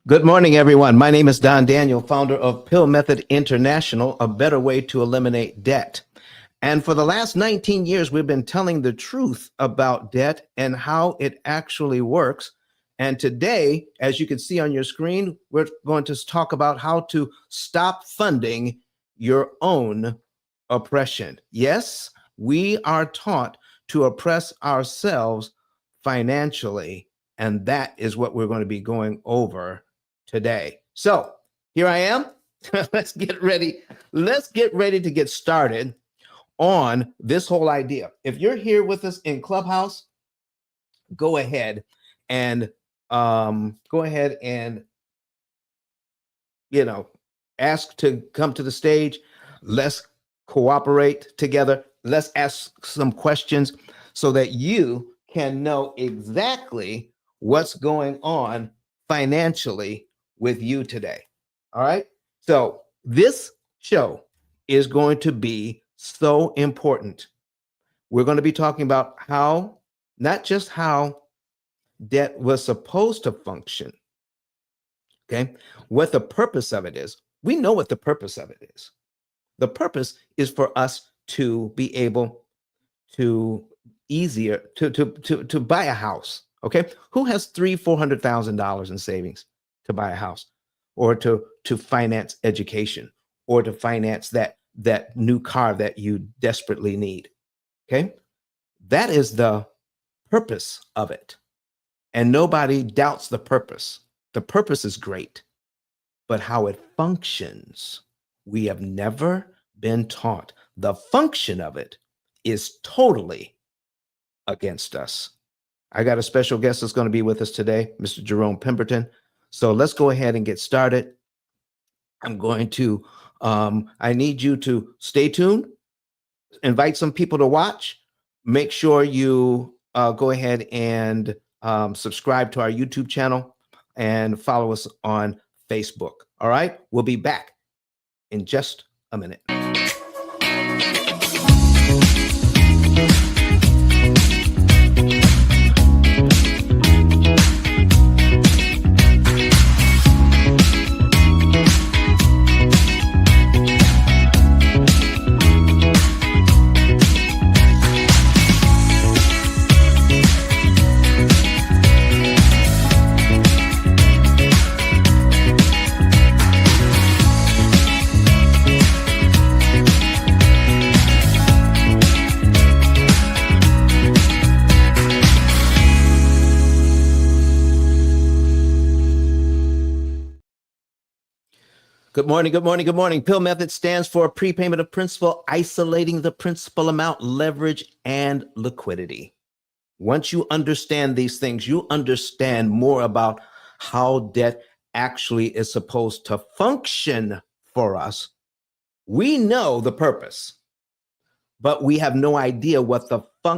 Good morning, everyone. My name is Don Daniel, founder of P.I.L.L Method International, a better way to eliminate debt. And for the last 19 years, we've been telling the truth about debt and how it actually works. And today, as you can see on your screen, we're going to talk about how to stop funding your own oppression. Yes, we are taught to oppress ourselves financially, and that is what we're going to be going over today. So here I am. Let's get ready. Let's get ready to get started on this whole idea. If you're here with us in Clubhouse, go ahead and go ahead and ask to come to the stage. Let's cooperate together. Let's ask some questions so that you can know exactly what's going on financially with you today. All right. So this show is going to be so important. We're going to be talking about how, not just how debt was supposed to function. Okay. What the purpose of it is. We know what the purpose of it is. The purpose is for us to be able to to buy a house. Okay. Who has $400,000 in savings to buy a house, or to finance education, or to finance that new car that you desperately need? Okay. That is the purpose of it. And nobody doubts the purpose. The purpose is great, but how it functions, we have never been taught. The function of it is totally against us. I got a special guest that's going to be with us today, Mr. Jerome Pemberton. So let's go ahead and get started. I'm going to, I need you to stay tuned, invite some people to watch. Make sure you go ahead and subscribe to our YouTube channel and follow us on Facebook. All right. We'll be back in just a minute. Good morning, good morning, good morning. P.I.L.L method stands for prepayment of principal, isolating the principal amount, leverage, and liquidity. Once you understand these things, you understand more about how debt actually is supposed to function for us. We know the purpose, but we have no idea what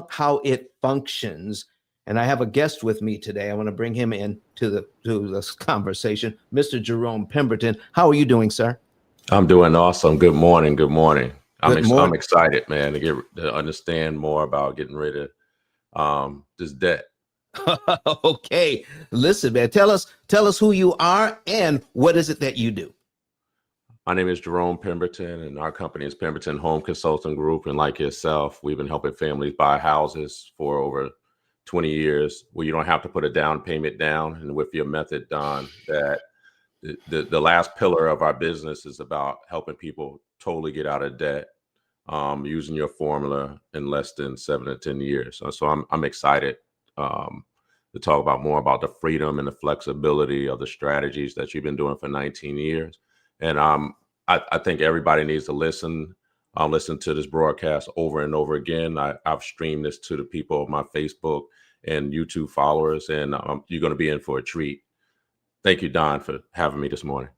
how it functions. And I have a guest with me today. I want to bring him in to this conversation, Mr. Jerome Pemberton. How are you doing, sir? I'm doing awesome. Good morning. Good morning. Good morning. I'm excited, man, to understand more about getting rid of this debt. Okay, listen, man. Tell us who you are and what is it that you do. My name is Jerome Pemberton, and our company is Pemberton Home Consulting Group. And like yourself, we've been helping families buy houses for over 20 years, where you don't have to put a down payment down. And with your method, Don, that the last pillar of our business is about helping people totally get out of debt, using your formula in less than 7 to 10 years. So I'm excited to talk about more about the freedom and the flexibility of the strategies that you've been doing for 19 years. And I think everybody needs to listen to this broadcast over and over again. I've streamed this to the people of my Facebook and YouTube followers, and you're going to be in for a treat. Thank you, Don, for having me this morning.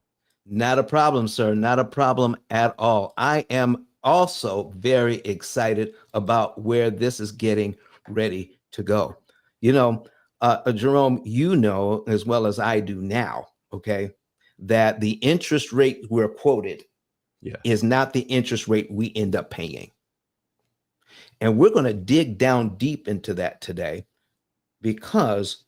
Not a problem, sir. Not a problem at all. I am also very excited about where this is getting ready to go. Jerome, you know as well as I do now, okay, that the interest rate we're quoted is not the interest rate we end up paying. And we're going to dig down deep into that today, because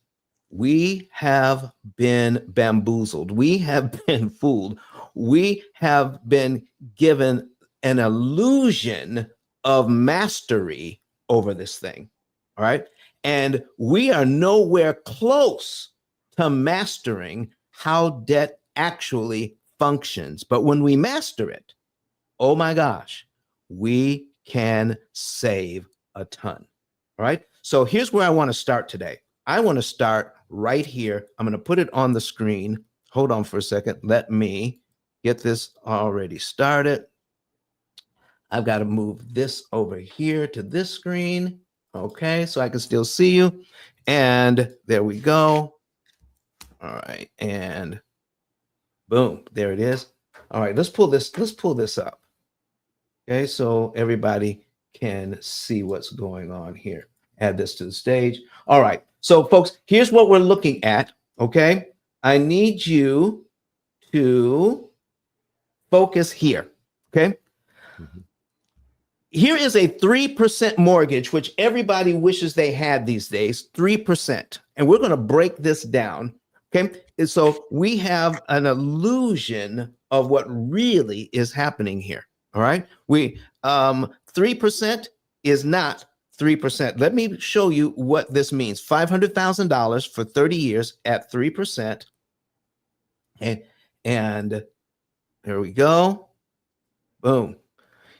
We have been bamboozled. We have been fooled. We have been given an illusion of mastery over this thing. All right. And we are nowhere close to mastering how debt actually functions. But when we master it, oh my gosh, we can save a ton. All right. So here's where I want to start today. I want to start right here. I'm going to put it on the screen. Hold on for a second. Let me get this already started. I've got to move this over here to this screen. Okay. So I can still see you. And there we go. All right. And boom, there it is. All right. Let's pull this up. Okay, so everybody can see what's going on here. Add this to the stage. All right, so folks, here's what we're looking at. Okay, I need you to focus here. Okay, here is a 3% mortgage, which everybody wishes they had these days, 3%. And we're going to break this down. Okay, and so we have an illusion of what really is happening here. All right, 3% is not 3%. Let me show you what this means. $500,000 for 30 years at 3%. And there we go. Boom.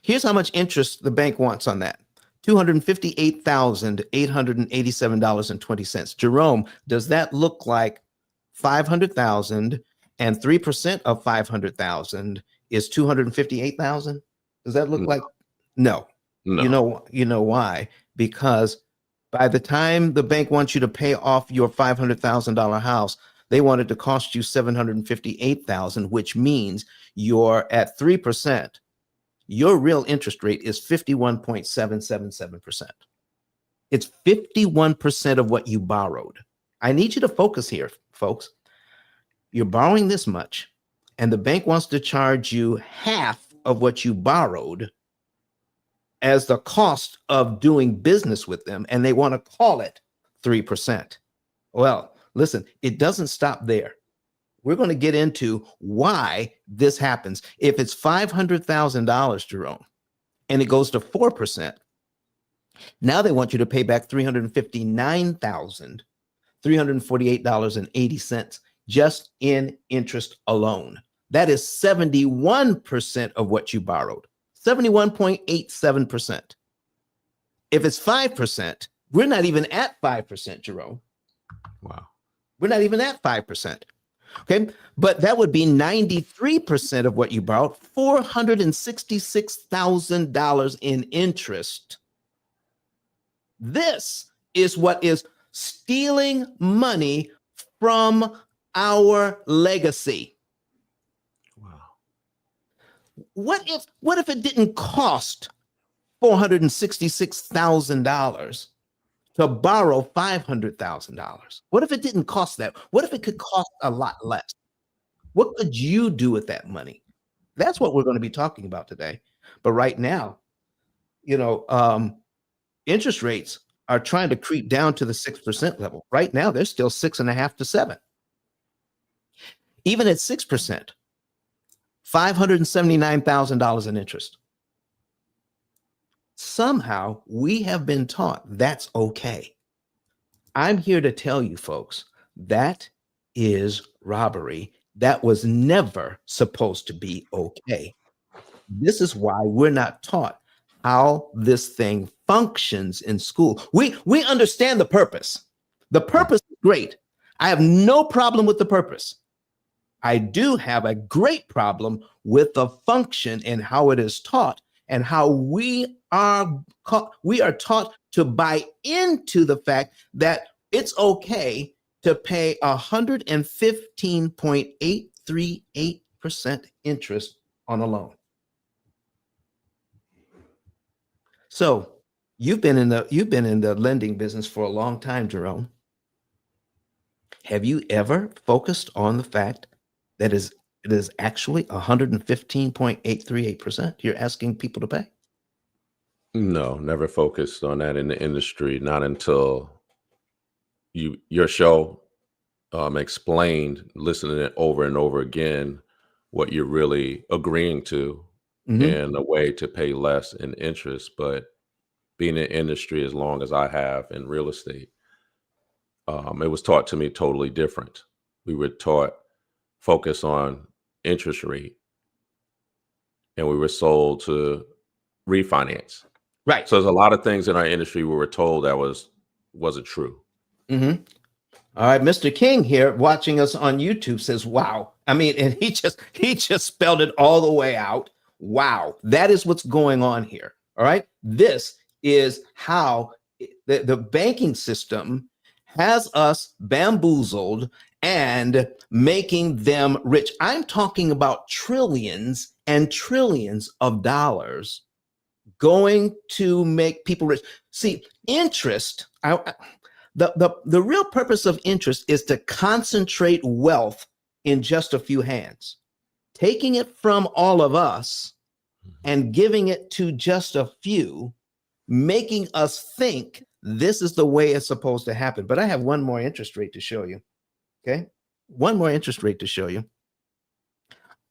Here's how much interest the bank wants on that. $258,887.20. Jerome, does that look like 500,000 and 3% of 500,000 is 258,000? Does that look like no? No. You know why? Because by the time the bank wants you to pay off your $500,000 house, they want it to cost you 758,000, which means you're at 3%. Your real interest rate is 51.777%. It's 51% of what you borrowed. I need you to focus here, folks. You're borrowing this much, and the bank wants to charge you half of what you borrowed as the cost of doing business with them, and they want to call it 3%. Well, listen, it doesn't stop there. We're going to get into why this happens. If it's $500,000, Jerome, and it goes to 4%, now they want you to pay back $359,348.80 just in interest alone. That is 71% of what you borrowed, 71.87%. If it's 5%, we're not even at 5%, Jerome. Wow. We're not even at 5%. Okay, but that would be 93% of what you borrowed, $466,000 in interest. This is what is stealing money from our legacy. Wow. What if it didn't cost $466,000 to borrow $500,000? What if it didn't cost that? What if it could cost a lot less? What could you do with that money? That's what we're going to be talking about today. But right now, interest rates are trying to creep down to the 6% level. Right now, they're still 6.5 to 7. Even at 6%, $579,000 in interest. Somehow we have been taught that's okay. I'm here to tell you, folks, that is robbery. That was never supposed to be okay. This is why we're not taught how this thing functions in school. We understand the purpose. The purpose is great. I have no problem with the purpose. I do have a great problem with the function and how it is taught and how we are taught to buy into the fact that it's okay to pay 115.838% interest on a loan. So you've been in the lending business for a long time, Jerome. Have you ever focused on the fact that it is actually 115.838% you're asking people to pay? No, never focused on that in the industry. Not until your show explained, listening it over and over again, what you're really agreeing to Mhm. and a way to pay less in interest. But being in industry as long as I have in real estate, it was taught to me totally different. We were taught focus on interest rate, and we were sold to refinance. Right. So there's a lot of things in our industry we were told that wasn't true. Mhm. All right, Mr. King here watching us on YouTube says, "Wow." I mean, and he just spelled it all the way out. Wow. That is what's going on here. All right? This is how the banking system has us bamboozled and making them rich. I'm talking about trillions and trillions of dollars going to make people rich. See, interest, the real purpose of interest is to concentrate wealth in just a few hands, taking it from all of us and giving it to just a few, making us think this is the way it's supposed to happen. But I have one more interest rate to show you. Okay. One more interest rate to show you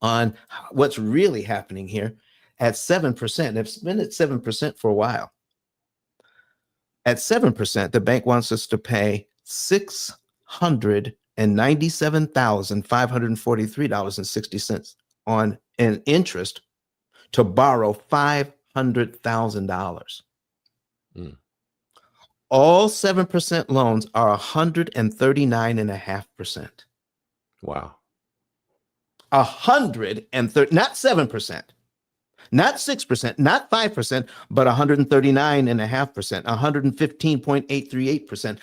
on what's really happening here at 7%. It's been at 7% for a while. At 7%, the bank wants us to pay $697,543.60 on an interest to borrow $500,000. Mm, All 7% loans are 139.5%. wow. 130, not 7%, not 6%, not 5%, but 139.5%, 115.838%,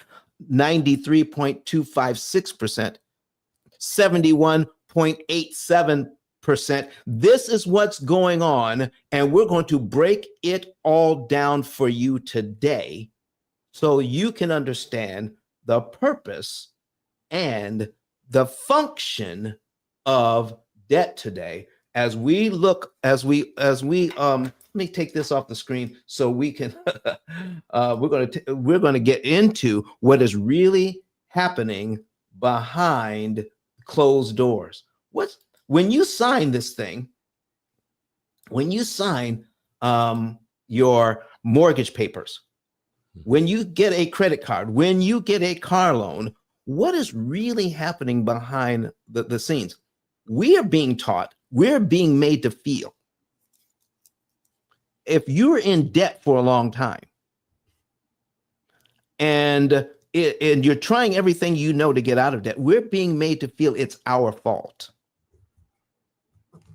93.256%, 71.87%. This is what's going on, and we're going to break it all down for you today so you can understand the purpose and the function of debt today. As we look, let me take this off the screen so we can we're going to get into what is really happening behind closed doors. What's when you sign this thing, when you sign your mortgage papers, when you get a credit card, when you get a car loan, what is really happening behind the scenes? We are being taught, we're being made to feel. If you're in debt for a long time and you're trying everything you know to get out of debt, we're being made to feel it's our fault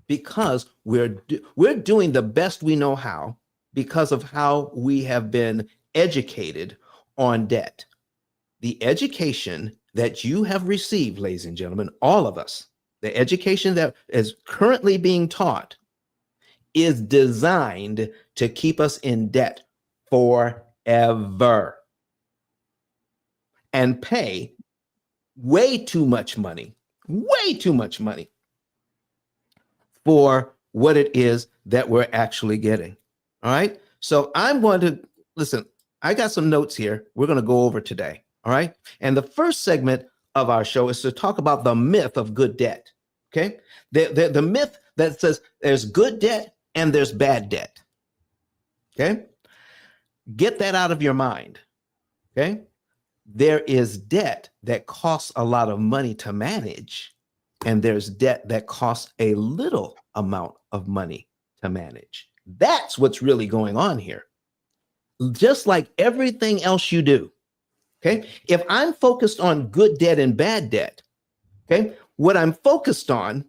because we're doing the best we know how because of how we have been educated on debt. The education that you have received, ladies and gentlemen, all of us, the education that is currently being taught is designed to keep us in debt forever and pay way too much money for what it is that we're actually getting. All right. So I'm going to listen. I got some notes here we're going to go over today. All right. And the first segment of our show is to talk about the myth of good debt. Okay. The myth that says there's good debt and there's bad debt. Okay. Get that out of your mind. Okay. There is debt that costs a lot of money to manage, and there's debt that costs a little amount of money to manage. That's what's really going on here. Just like everything else you do. Okay. If I'm focused on good debt and bad debt, okay, what I'm focused on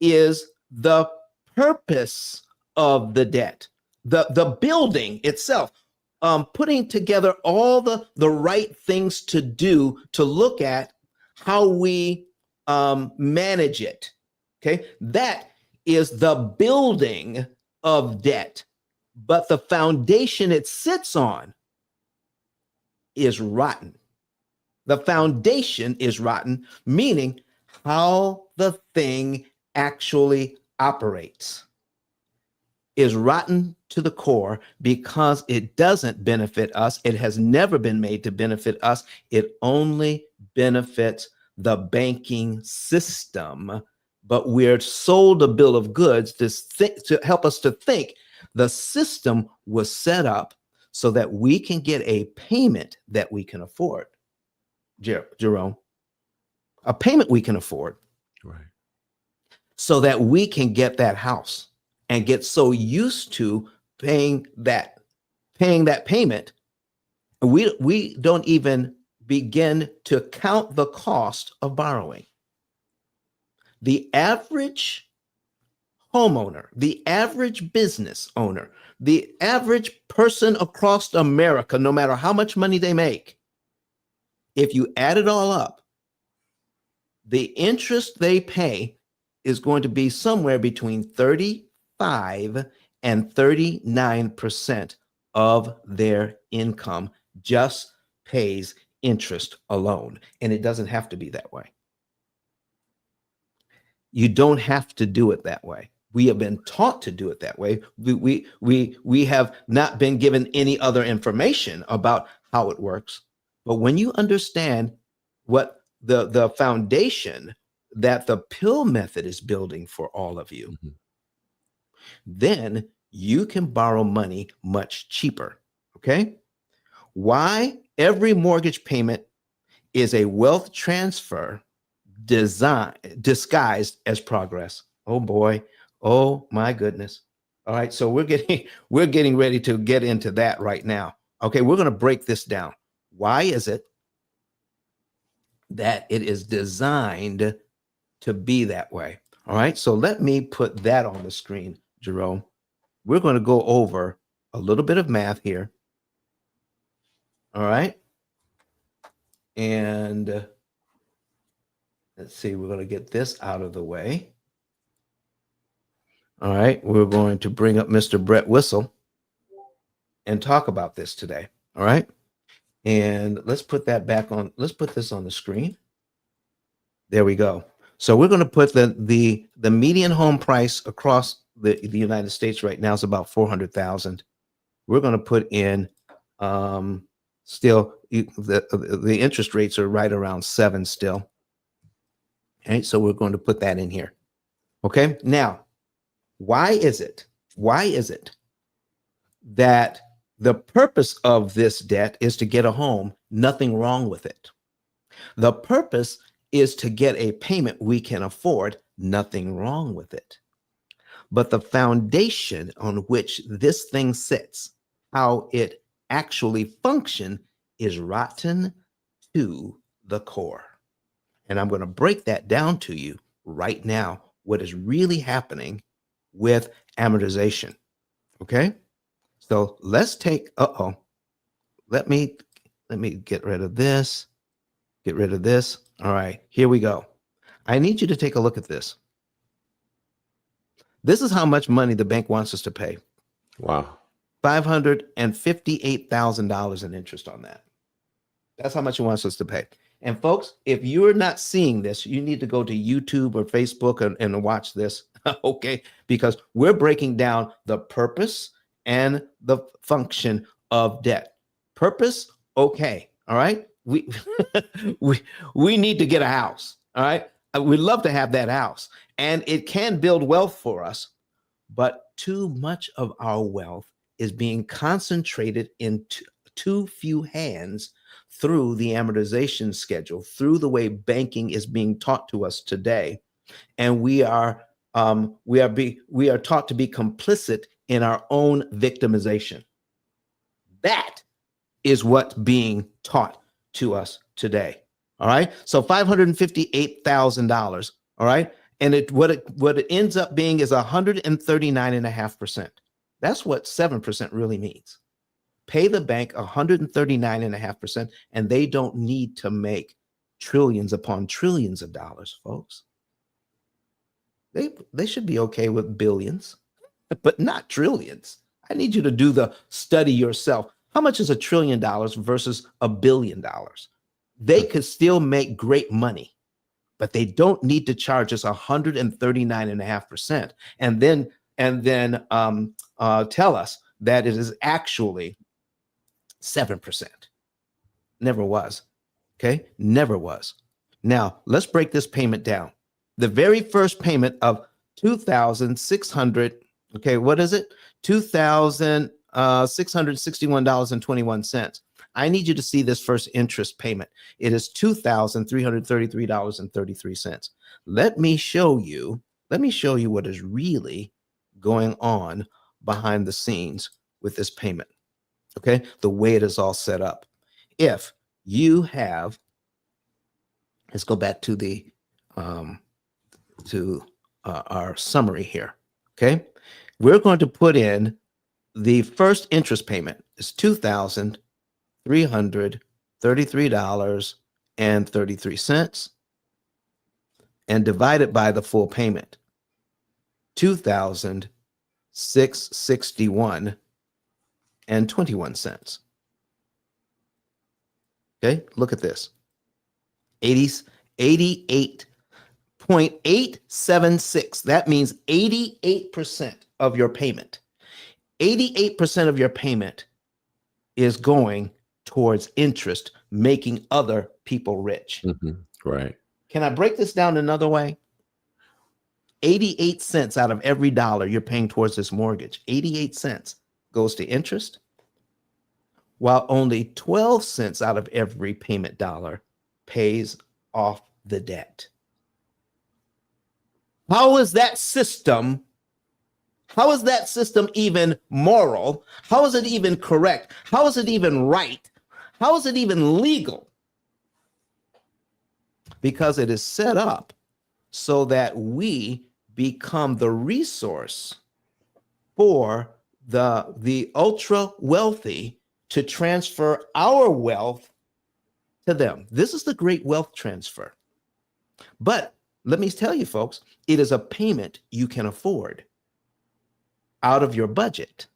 is the purpose of the debt, the building itself, putting together all the right things to do to look at how we manage it. Okay, that is the building of debt, but the foundation it sits on is rotten. The foundation is rotten, meaning how the thing actually operates is rotten to the core because it doesn't benefit us. It has never been made to benefit us. It only benefits the banking system, but we're sold a bill of goods to help us to think the system was set up so that we can get a payment that we can afford. Jerome, a payment we can afford, Right. so that we can get that house and get so used to paying that payment, we don't even begin to count the cost of borrowing. The average homeowner, the average business owner, the average person across America, no matter how much money they make, if you add it all up, the interest they pay is going to be somewhere between 35 and 39% of their income just pays interest alone. And it doesn't have to be that way. You don't have to do it that way. We have been taught to do it that way. We have not been given any other information about how it works. But when you understand what the foundation that the P.I.L.L method is building for all of you, Mhm. then you can borrow money much cheaper. Okay? Why every mortgage payment is a wealth transfer disguised as progress. Oh boy. Oh my goodness. All right, so we're getting ready to get into that right now. Okay, we're going to break this down. Why is it that it is designed to be that way? All right, so let me put that on the screen, Jerome. We're going to go over a little bit of math here. All right, and let's see, we're going to get this out of the way. All right, we're going to bring up Mr. Brett Whistle and talk about this today. All right, and let's put that back on. Let's put this on the screen. There we go. So we're going to put the median home price across the United States right now is about 400,000. We're going to put in still the interest rates are right around 7 still. Okay, so we're going to put that in here. Okay, now why is it that the purpose of this debt is to get a home? Nothing wrong with it. The purpose is to get a payment we can afford. Nothing wrong with it. But the foundation on which this thing sits, how it actually functions, is rotten to the core. And I'm going to break that down to you right now, what is really happening with amortization. Okay? So let's take, let me get rid of this, get rid of this. All right, here we go. I need you to take a look at this. This is how much money the bank wants us to pay. Wow. $558,000 in interest on that. That's how much it wants us to pay. And folks, if you're not seeing this, you need to go to YouTube or Facebook and watch this, okay? Because we're breaking down the purpose and the function of debt. Purpose, okay, all right? We we need to get a house, all right? We'd love to have that house, and it can build wealth for us, but too much of our wealth is being concentrated in too few hands through the amortization schedule, through the way banking is being taught to us today, and we are taught to be complicit in our own victimization. That is what's being taught to us today. All right, so $558,000. All right, and what it ends up being is 139.5%. That's what 7% really means. Pay the bank 139.5%, and they don't need to make trillions upon trillions of dollars, folks. They should be okay with billions, but not trillions. I need you to do the study yourself. How much is $1 trillion versus $1 billion? They could still make great money, but they don't need to charge us 139.5%, and then tell us that it is actually 7%. Never was. Okay, never was. Now, let's break this payment down. The very first payment of 2,600, okay, what is it? $2,661.21. I need you to see this first interest payment. It is $2,333.33. Let me show you what is really going on behind the scenes with this payment. Okay, the way it is all set up. If you have, let's go back to the um, our summary here. Okay, we're going to put in the first interest payment is $2,333.33 and divided by the full payment, 2,661.21. Okay, look at this. 88.876. That means 88% of your payment. 88% of your payment is going towards interest, making other people rich. Right. Can I break this down another way? 88 cents out of every dollar you're paying towards this mortgage, 88 cents goes to interest, while only 12 cents out of every payment dollar pays off the debt. How is that system? How is that system even moral? How is it even correct? How is it even right? How is it even legal? Because it is set up so that we become the resource for the ultra wealthy to transfer our wealth to them. This is the great wealth transfer. But let me tell you, folks, it is a payment you can afford out of your budget.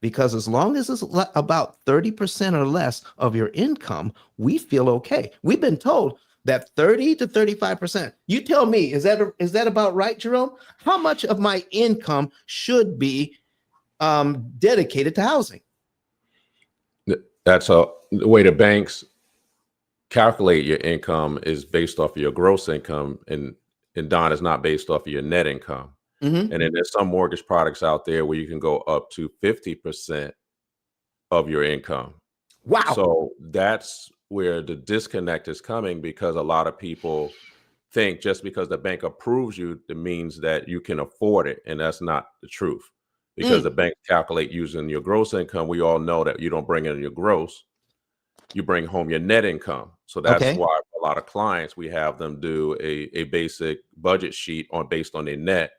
Because as long as it's about 30% or less of your income, we feel okay. We've been told that 30 to 35%. You tell me, is that about right, Jerome? How much of my income should be dedicated to housing? That's the way the banks calculate your income is based off of your gross income, and Don, is not based off of your net income. Mm-hmm. And then there's some mortgage products out there where you can go up to 50% of your income. Wow. So that's where the disconnect is coming, because a lot of people think just because the bank approves you, it means that you can afford it. And that's not the truth, because the bank calculate using your gross income. We all know that you don't bring in your gross, you bring home your net income. So that's Okay. why a lot of clients, we have them do a basic budget sheet based on their net,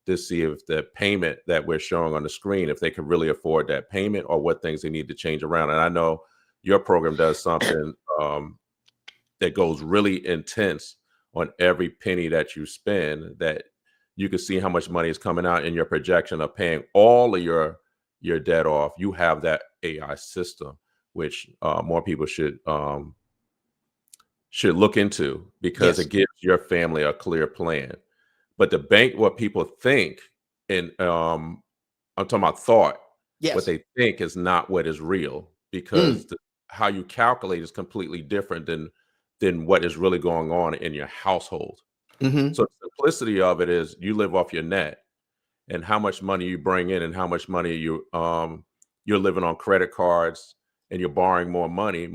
to see if the payment that we're showing on the screen, if they can really afford that payment, or what things they need to change around. And I know your program does something that goes really intense on every penny that you spend, that you can see how much money is coming out in your projection of paying all of your debt off. You have that AI system, which more people should look into, because Yes. it gives your family a clear plan. But the bank, what people think, and I'm talking about thought, what Yes. they think is not what is real, because how you calculate is completely different than what is really going on in your household. Mm-hmm. So the simplicity of it is, you live off your net, and how much money you bring in, and how much money you're living on credit cards, and you're borrowing more money.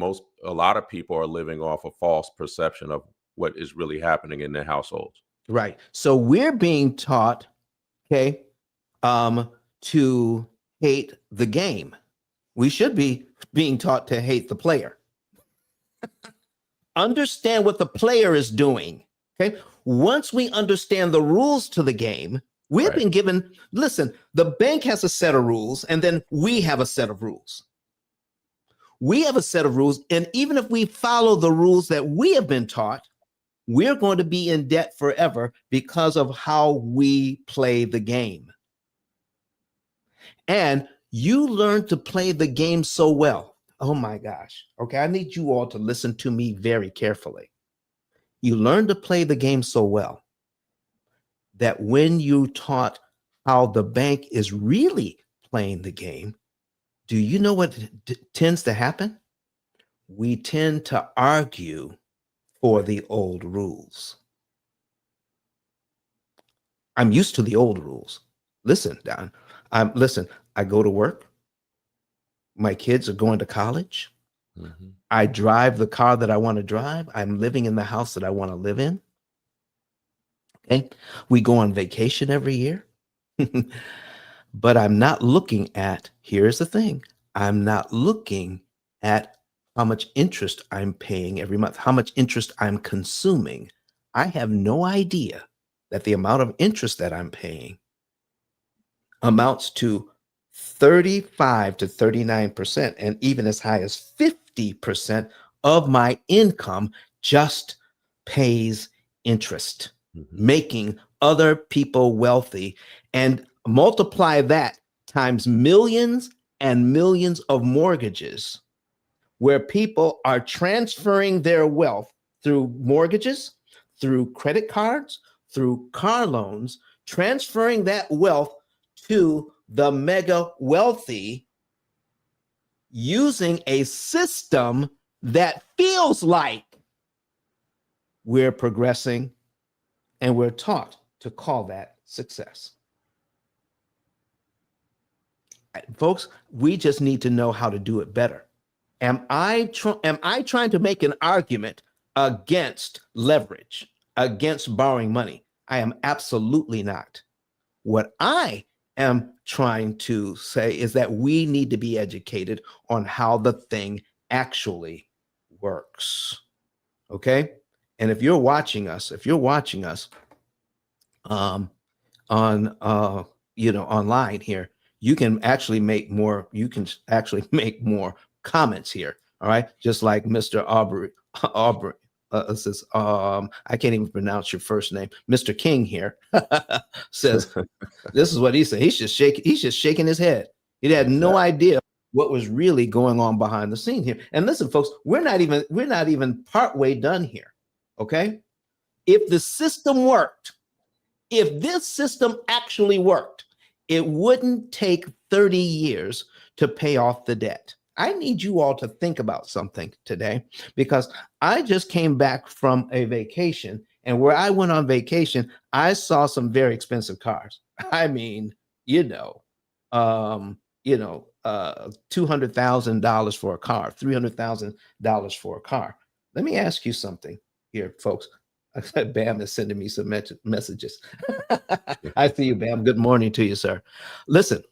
A lot of people are living off a false perception of what is really happening in their households. Right. So we're being taught, okay, to hate the game. We should be being taught to hate the player. Understand what the player is doing. Okay. Once we understand the rules to the game, we've been given, listen, the bank has a set of rules, and then we have a set of rules. We have a set of rules. And even if we follow the rules that we have been taught, we're going to be in debt forever because of how we play the game. And you learn to play the game so well. Oh my gosh. Okay. I need you all to listen to me very carefully. You learn to play the game so well that when you taught how the bank is really playing the game, do you know what tends to happen? We tend to argue for the old rules. I'm used to the old rules. Listen, Don, listen, I go to work. My kids are going to college. Mm-hmm. I drive the car that I want to drive. I'm living in the house that I want to live in. Okay. We go on vacation every year. But I'm not looking at, here's the thing, I'm not looking at how much interest I'm paying every month, how much interest I'm consuming. I have no idea that the amount of interest that I'm paying amounts to 35 to 39%, and even as high as 50% of my income just pays interest, Mm-hmm. making other people wealthy. And multiply that times millions and millions of mortgages where people are transferring their wealth through mortgages, through credit cards, through car loans, transferring that wealth to the mega wealthy using a system that feels like we're progressing, and we're taught to call that success. Folks, we just need to know how to do it better. Am I trying to make an argument against leverage, against borrowing money? I am absolutely not. What I am trying to say is that we need to be educated on how the thing actually works. Okay? And if you're watching us, um, on online here, you can actually make more, comments here. All right, just like Mr. Aubrey says, I can't even pronounce your first name. Mr. King here says, this is what he said. He's just shaking his head. He had no Exactly. idea what was really going on behind the scene here. And listen, folks, we're not even partway done here. Okay, if the system worked, if this system actually worked, it wouldn't take 30 years to pay off the debt. I need you all to think about something today, because I just came back from a vacation, and where I went on vacation, I saw some very expensive cars. I mean, $200,000 for a car, $300,000 for a car. Let me ask you something here, folks. Bam is sending me some messages. I see you, Bam. Good morning to you, sir. Listen,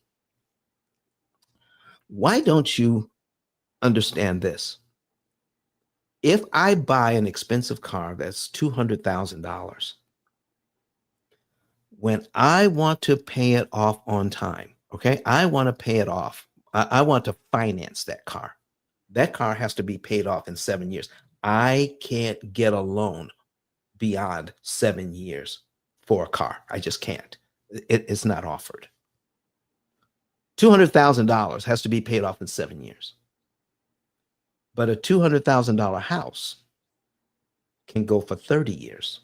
why don't you understand this? If I buy an expensive car that's $200,000, when I want to pay it off on time, okay, I want to pay it off. I want to finance that car. That car has to be paid off in 7 years. I can't get a loan beyond 7 years for a car. I just can't. It's not offered. $200,000 has to be paid off in 7 years. But a $200,000 house can go for 30 years.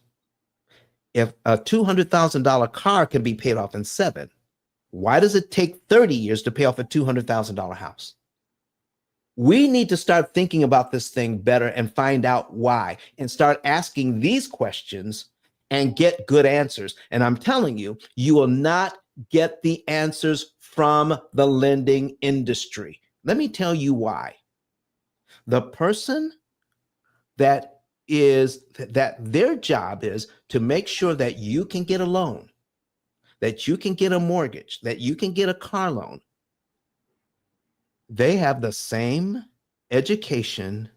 If a $200,000 car can be paid off in 7, why does it take 30 years to pay off a $200,000 house? We need to start thinking about this thing better and find out why, and start asking these questions and get good answers. And I'm telling you, you will not get the answers from the lending industry. Let me tell you why. The person that their job is to make sure that you can get a loan, that you can get a mortgage, that you can get a car loan, they have the same education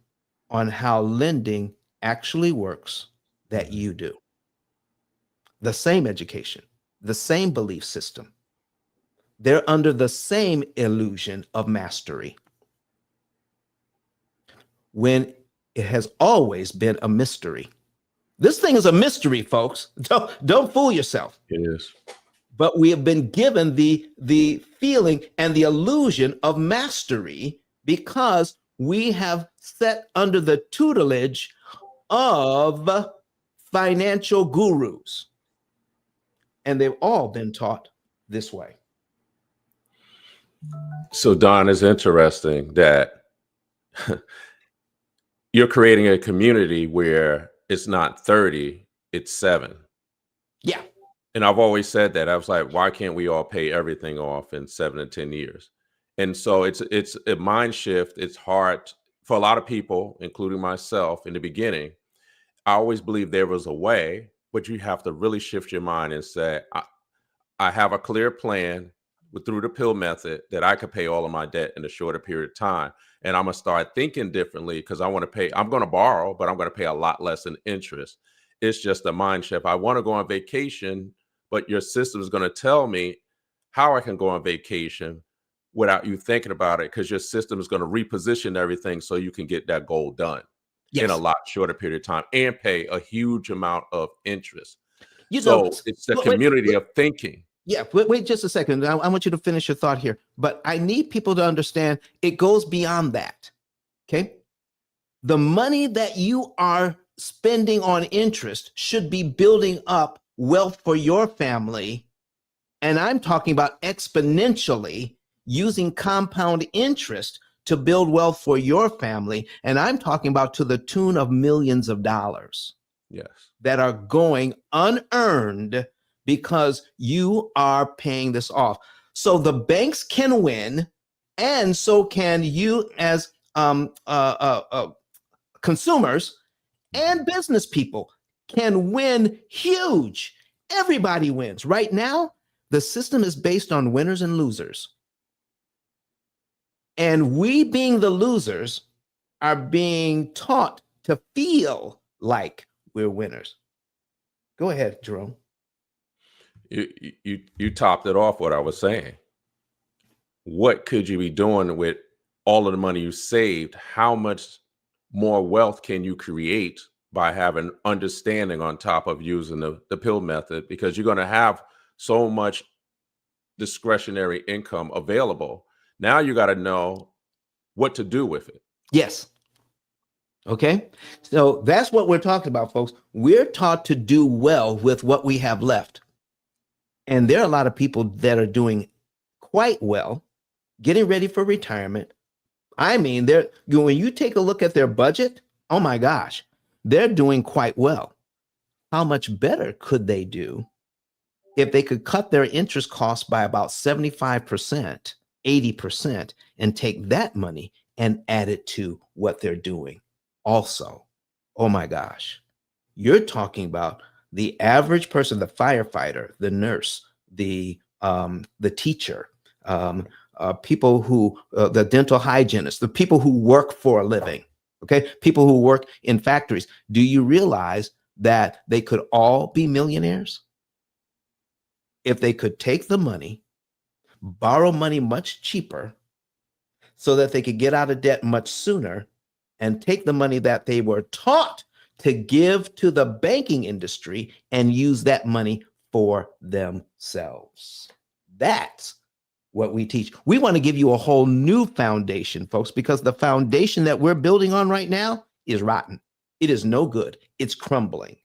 on how lending actually works that you do. The same education, the same belief system. They're under the same illusion of mastery, when it has always been a mystery. This thing is a mystery, folks. Don't fool yourself. It is. But we have been given the feeling and the illusion of mastery because we have set under the tutelage of financial gurus. And they've all been taught this way. So, Don, it's interesting that you're creating a community where it's not 30, it's 7. Yeah. And I've always said that. I was like, why can't we all pay everything off in 7 to 10 years? And so it's a mind shift. It's hard for a lot of people, including myself in the beginning. I always believed there was a way, but you have to really shift your mind and say, I have a clear plan through the P.I.L.L method that I could pay all of my debt in a shorter period of time. And I'm going to start thinking differently because I want to pay, I'm going to borrow, but I'm going to pay a lot less in interest. It's just a mind shift. I want to go on vacation, but your system is going to tell me how I can go on vacation without you thinking about it, because your system is going to reposition everything so you can get that goal done in a Yes. lot shorter period of time and pay a huge amount of interest. You know, So it's the wait, community of thinking. yeah, wait just a second. I want you to finish your thought here, but I need people to understand it goes beyond that. Okay. The money that you are spending on interest should be building up wealth for your family. And I'm talking about exponentially using compound interest to build wealth for your family. And I'm talking about to the tune of millions of dollars Yes. that are going unearned because you are paying this off. So the banks can win, and so can you as consumers and business people can win huge. Everybody wins. Right now, the system is based on winners and losers. And we, being the losers, are being taught to feel like we're winners. Go ahead, Jerome. You topped it off what I was saying. What could you be doing with all of the money you saved? How much more wealth can you create by having understanding on top of using the P.I.L.L method? Because you're going to have so much discretionary income available. Now you got to know what to do with it. Yes. Okay. So that's what we're talking about, folks. We're taught to do well with what we have left. And there are a lot of people that are doing quite well, getting ready for retirement. I mean, when you take a look at their budget, oh my gosh, they're doing quite well. How much better could they do if they could cut their interest costs by about 75%, 80%, and take that money and add it to what they're doing? Also, oh my gosh, you're talking about the average person, the firefighter, the nurse, the teacher, people who, the dental hygienist, the people who work for a living, okay, people who work in factories. Do you realize that they could all be millionaires if they could take the money, borrow money much cheaper, so that they could get out of debt much sooner, and take the money that they were taught to give to the banking industry and use that money for themselves? That's what we teach. We want to give you a whole new foundation, folks, because the foundation that we're building on right now is rotten. It is no good. It's crumbling.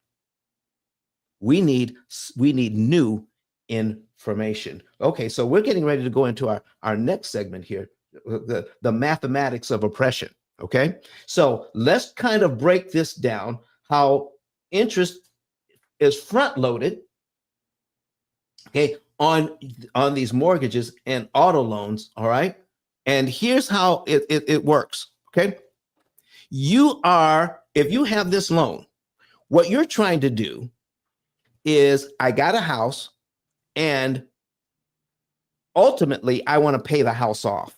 We need new information. Okay, so we're getting ready to go into our next segment here, the mathematics of oppression. Okay, so let's kind of break this down, how interest is front loaded, okay, on these mortgages and auto loans. All right, and here's how it works. Okay, if you have this loan, what you're trying to do is, I got a house and ultimately I want to pay the house off.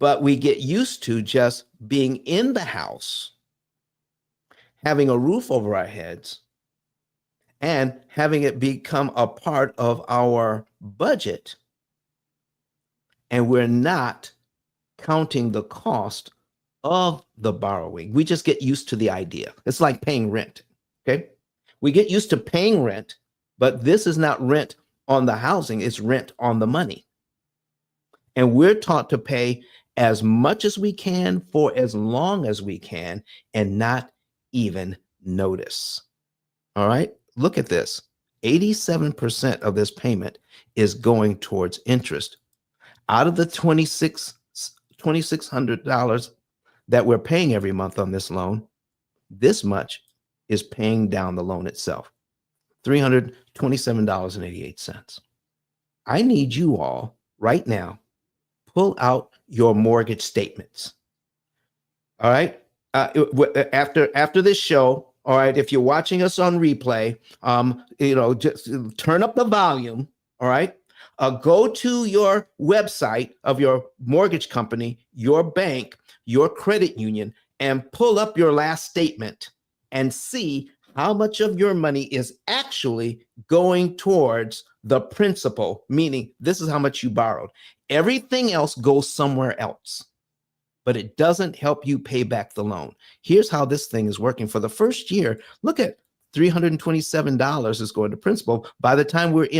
But we get used to just being in the house, having a roof over our heads, and having it become a part of our budget. And we're not counting the cost of the borrowing. We just get used to the idea. It's like paying rent. Okay. We get used to paying rent, but this is not rent on the housing, it's rent on the money. And we're taught to pay as much as we can for as long as we can and not even notice. All right, look at this. 87% of this payment is going towards interest. Out of the $2,600 that we're paying every month on this loan, This much is paying down the loan itself, $327.88. I need you all right now, pull out your mortgage statements. All right. After this show, all right, if you're watching us on replay, just turn up the volume. All right. Go to your website of your mortgage company, your bank, your credit union, and pull up your last statement and see how much of your money is actually going towards the principal, meaning this is how much you borrowed. Everything else goes somewhere else, but it doesn't help you pay back the loan. Here's how this thing is working. For the first year, look at $327 is going to principal. By the time we're at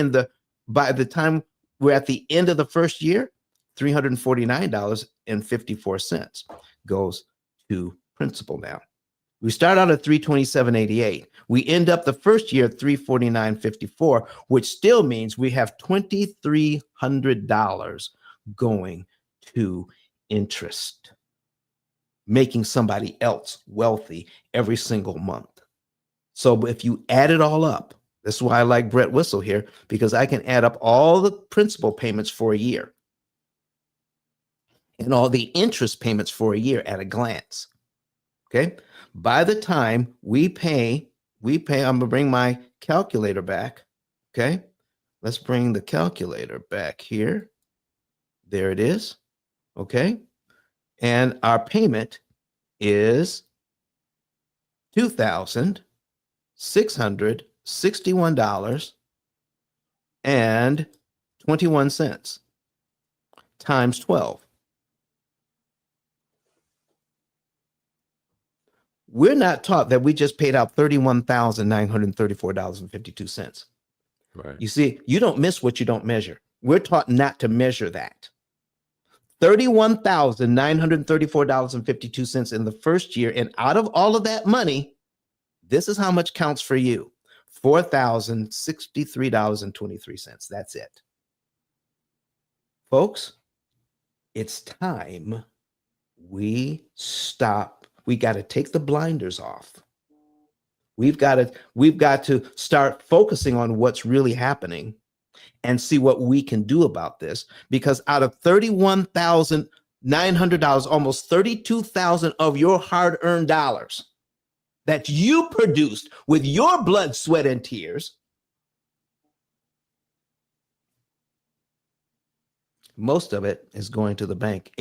the end of the first year, $349.54 goes to principal now. We start out at $327.88. We end up the first year at $349.54, which still means we have $2,300 going to interest, making somebody else wealthy every single month. So if you add it all up, this is why I like Brett Whistle here, because I can add up all the principal payments for a year and all the interest payments for a year at a glance. Okay. By the time we pay, I'm going to bring my calculator back. Okay. Let's bring the calculator back here. There it is. Okay. And our payment is $2,661.21 times 12. We're not taught that we just paid out $31,934.52. Right. You see, you don't miss what you don't measure. We're taught not to measure that. $31,934.52 in the first year. And out of all of that money, this is how much counts for you. $4,063.23. That's it. Folks, it's time we stop. We got to take the blinders off. We've got to start focusing on what's really happening and see what we can do about this, because out of $31,900, almost $32,000 of your hard-earned dollars that you produced with your blood, sweat, and tears, most of it is going to the bank.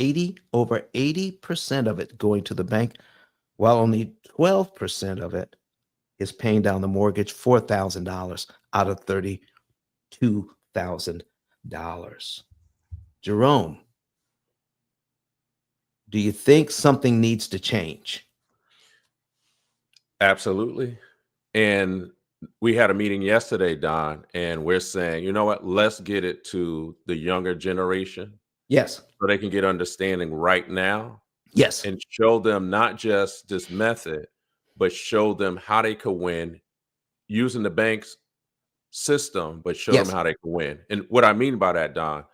Over 80% of it going to the bank, while only 12% of it is paying down the mortgage, $4,000 out of $32,000. Jerome, do you think something needs to change? Absolutely. And we had a meeting yesterday, Don, and we're saying, you know what, let's get it to the younger generation. Yes. So they can get understanding right now. Yes. And show them not just this method, but show them how they could win using the bank's system, but show them how they can win. And what I mean by that, Don,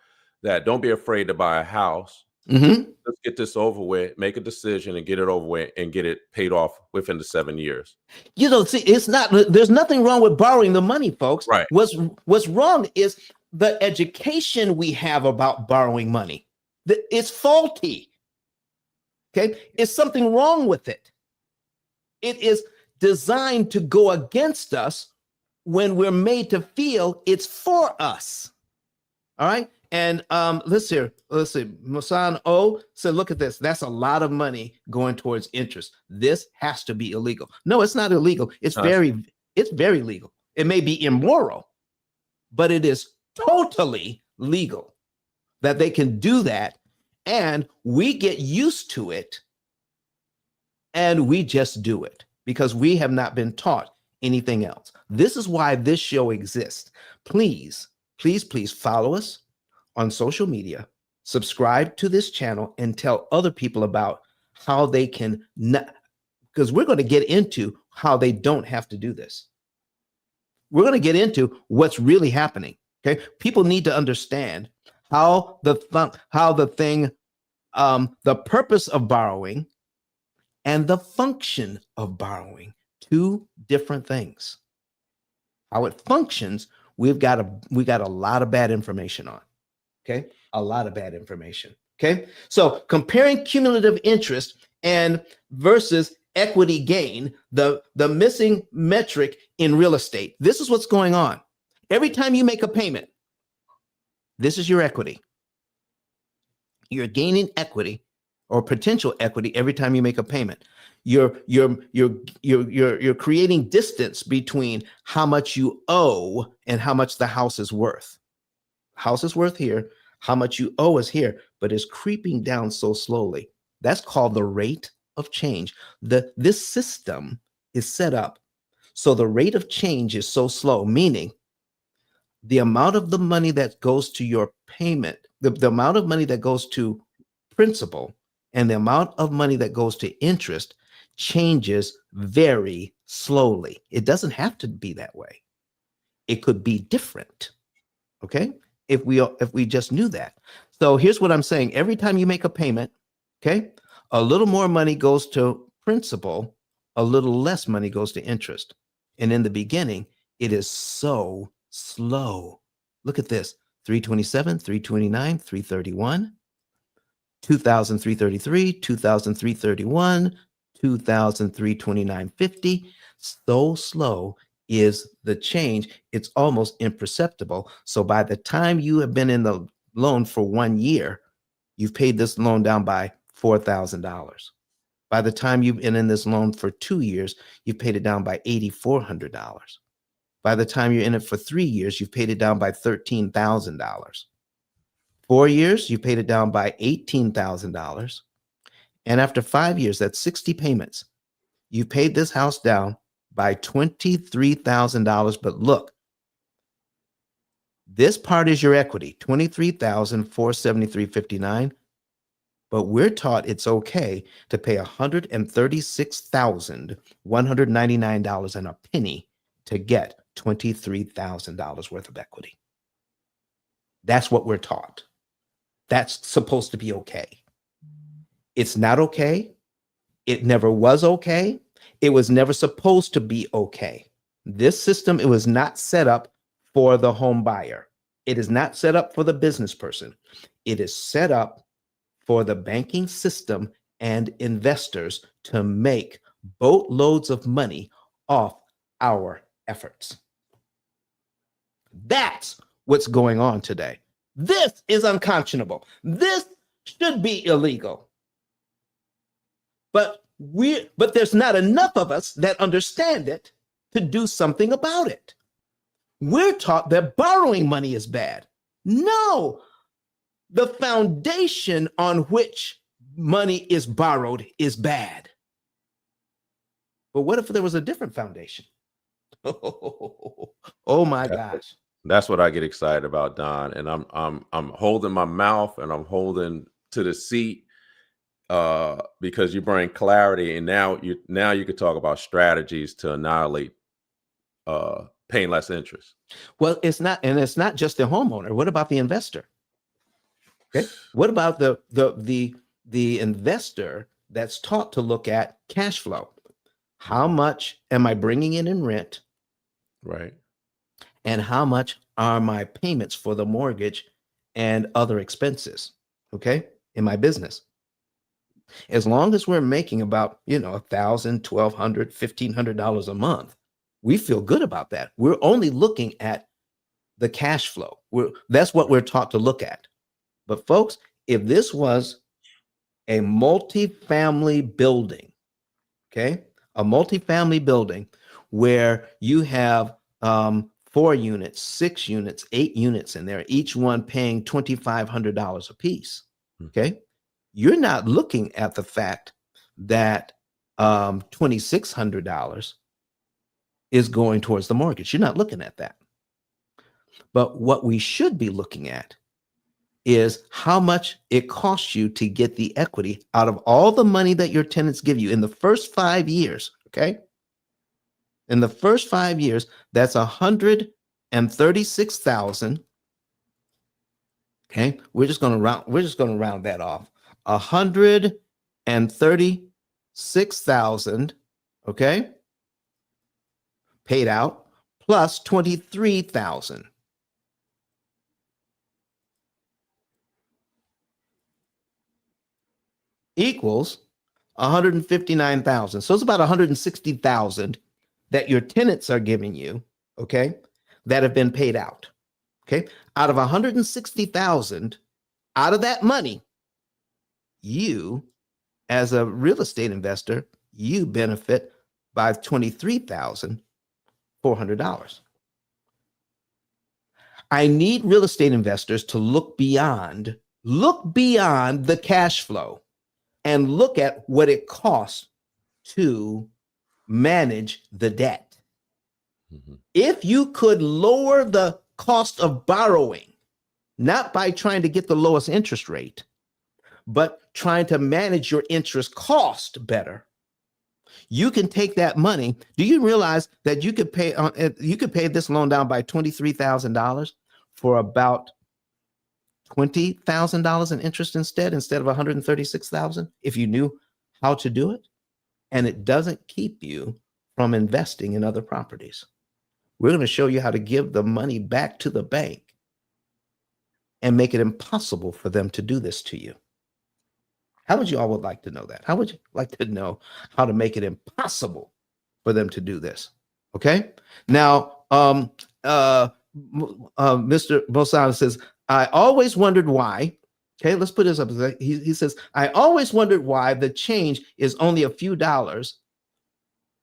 that don't be afraid to buy a house. Mm-hmm. Let's get this over with, make a decision and get it over with and get it paid off within the 7 years. You know, see, there's nothing wrong with borrowing the money, folks. Right. What's wrong is the education we have about borrowing money. It's faulty. Okay. It's something wrong with it. It is designed to go against us when we're made to feel it's for us. All right. And let's see. Masan O said, look at this. That's a lot of money going towards interest. This has to be illegal. No, it's not illegal. It's very legal. It may be immoral, but it is totally legal that they can do that. And we get used to it and we just do it because we have not been taught anything else. This is why this show exists. Please, please, please follow us on social media, subscribe to this channel, and tell other people about how they can not, because we're going to get into how they don't have to do this. We're going to get into what's really happening. Okay. People need to understand how the purpose of borrowing and the function of borrowing. Two different things. How it functions, we got a lot of bad information on. Okay, a lot of bad information. Okay, so comparing cumulative interest and versus equity gain, the missing metric in real estate. This is what's going on. Every time you make a payment, this is your equity. You're gaining equity or potential equity every time you make a payment. You're creating distance between how much you owe and how much the house is worth. House is worth here, how much you owe is here, but it's creeping down so slowly. That's called the rate of change. This system is set up so the rate of change is so slow, meaning the amount of the money that goes to your payment, the amount of money that goes to principal and the amount of money that goes to interest changes very slowly. It doesn't have to be that way. It could be different. Okay? If we just knew that. So here's what I'm saying. Every time you make a payment, okay, a little more money goes to principal, a little less money goes to interest. And in the beginning, it is so slow. Look at this. 327, 329, 331, 2,333, 2,331, 2,329.50. So slow is the change. It's almost imperceptible. So by the time you have been in the loan for 1 year, you've paid this loan down by $4,000. By the time you've been in this loan for 2 years, you've paid it down by $8,400. By the time you're in it for 3 years, you've paid it down by $13,000. 4 years, you paid it down by $18,000. And after 5 years, that's 60 payments. You paid this house down by $23,000. But look, this part is your equity, $23,473.59. But we're taught it's okay to pay $136,199 and a penny to get $23,000 worth of equity. That's what we're taught. That's supposed to be okay. It's not okay. It never was okay. It was never supposed to be okay. This system, it was not set up for the home buyer. It is not set up for the business person. It is set up for the banking system and investors to make boatloads of money off our efforts. That's what's going on today. This is unconscionable. This should be illegal. But there's not enough of us that understand it to do something about it. We're taught that borrowing money is bad. No, the foundation on which money is borrowed is bad. But what if there was a different foundation? Oh my gosh. That's what I get excited about, Don. And I'm holding my mouth and I'm holding to the seat because you bring clarity, and now you could talk about strategies to annihilate paying less interest. Well, it's not just the homeowner. What about the investor? Okay. What about the investor that's taught to look at cash flow? How much am I bringing in rent? Right. And how much are my payments for the mortgage and other expenses? Okay. In my business. As long as we're making about, $1,000, $1,200, $1,500 a month, we feel good about that. We're only looking at the cash flow. That's what we're taught to look at. But folks, if this was a multifamily building, okay, a multifamily building where you have 4 units, 6 units, 8 units in there, each one paying $2,500 a piece, okay, you're not looking at the fact that $2,600 is going towards the mortgage. You're not looking at that. But what we should be looking at is how much it costs you to get the equity out of all the money that your tenants give you in the first 5 years. Okay. In the first 5 years, that's $136,000. Okay. We're just going to round that off. $136,000 6,000, okay, paid out, plus 23,000. Equals 159,000. So it's about 160,000 that your tenants are giving you, okay, that have been paid out. Okay. Out of 160,000, out of that money, you, as a real estate investor, you benefit by $23,400. I need real estate investors to look beyond the cash flow and look at what it costs to manage the debt. Mm-hmm. If you could lower the cost of borrowing, not by trying to get the lowest interest rate, but trying to manage your interest cost better, you can take that money. Do you realize that you could pay this loan down by $23,000 for about $20,000 in interest instead of $136,000 if you knew how to do it? And it doesn't keep you from investing in other properties. We're going to show you how to give the money back to the bank and make it impossible for them to do this to you. How would you all would like to know that? How would you like to know how to make it impossible for them to do this? Okay. Now, Mr. Mosan says, I always wondered why. Okay, let's put this up. He says, I always wondered why the change is only a few dollars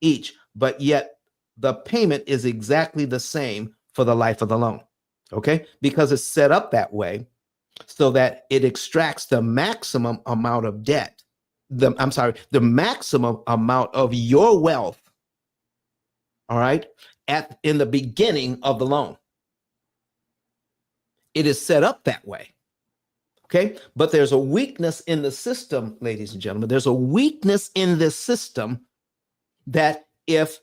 each, but yet the payment is exactly the same for the life of the loan. Okay, because it's set up that way so that it extracts the maximum amount of debt, the maximum amount of your wealth, all right, in the beginning of the loan. It is set up that way. Okay, but there's a weakness in the system, ladies and gentlemen. There's a weakness in this system that if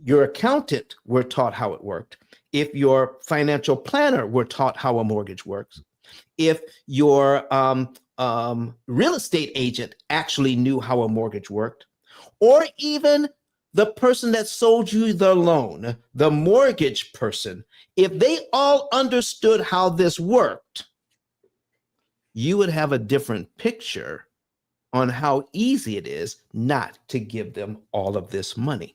your accountant were taught how it worked, if your financial planner were taught how a mortgage works, if your real estate agent actually knew how a mortgage worked, or even the person that sold you the loan, the mortgage person, if they all understood how this worked, you would have a different picture on how easy it is not to give them all of this money.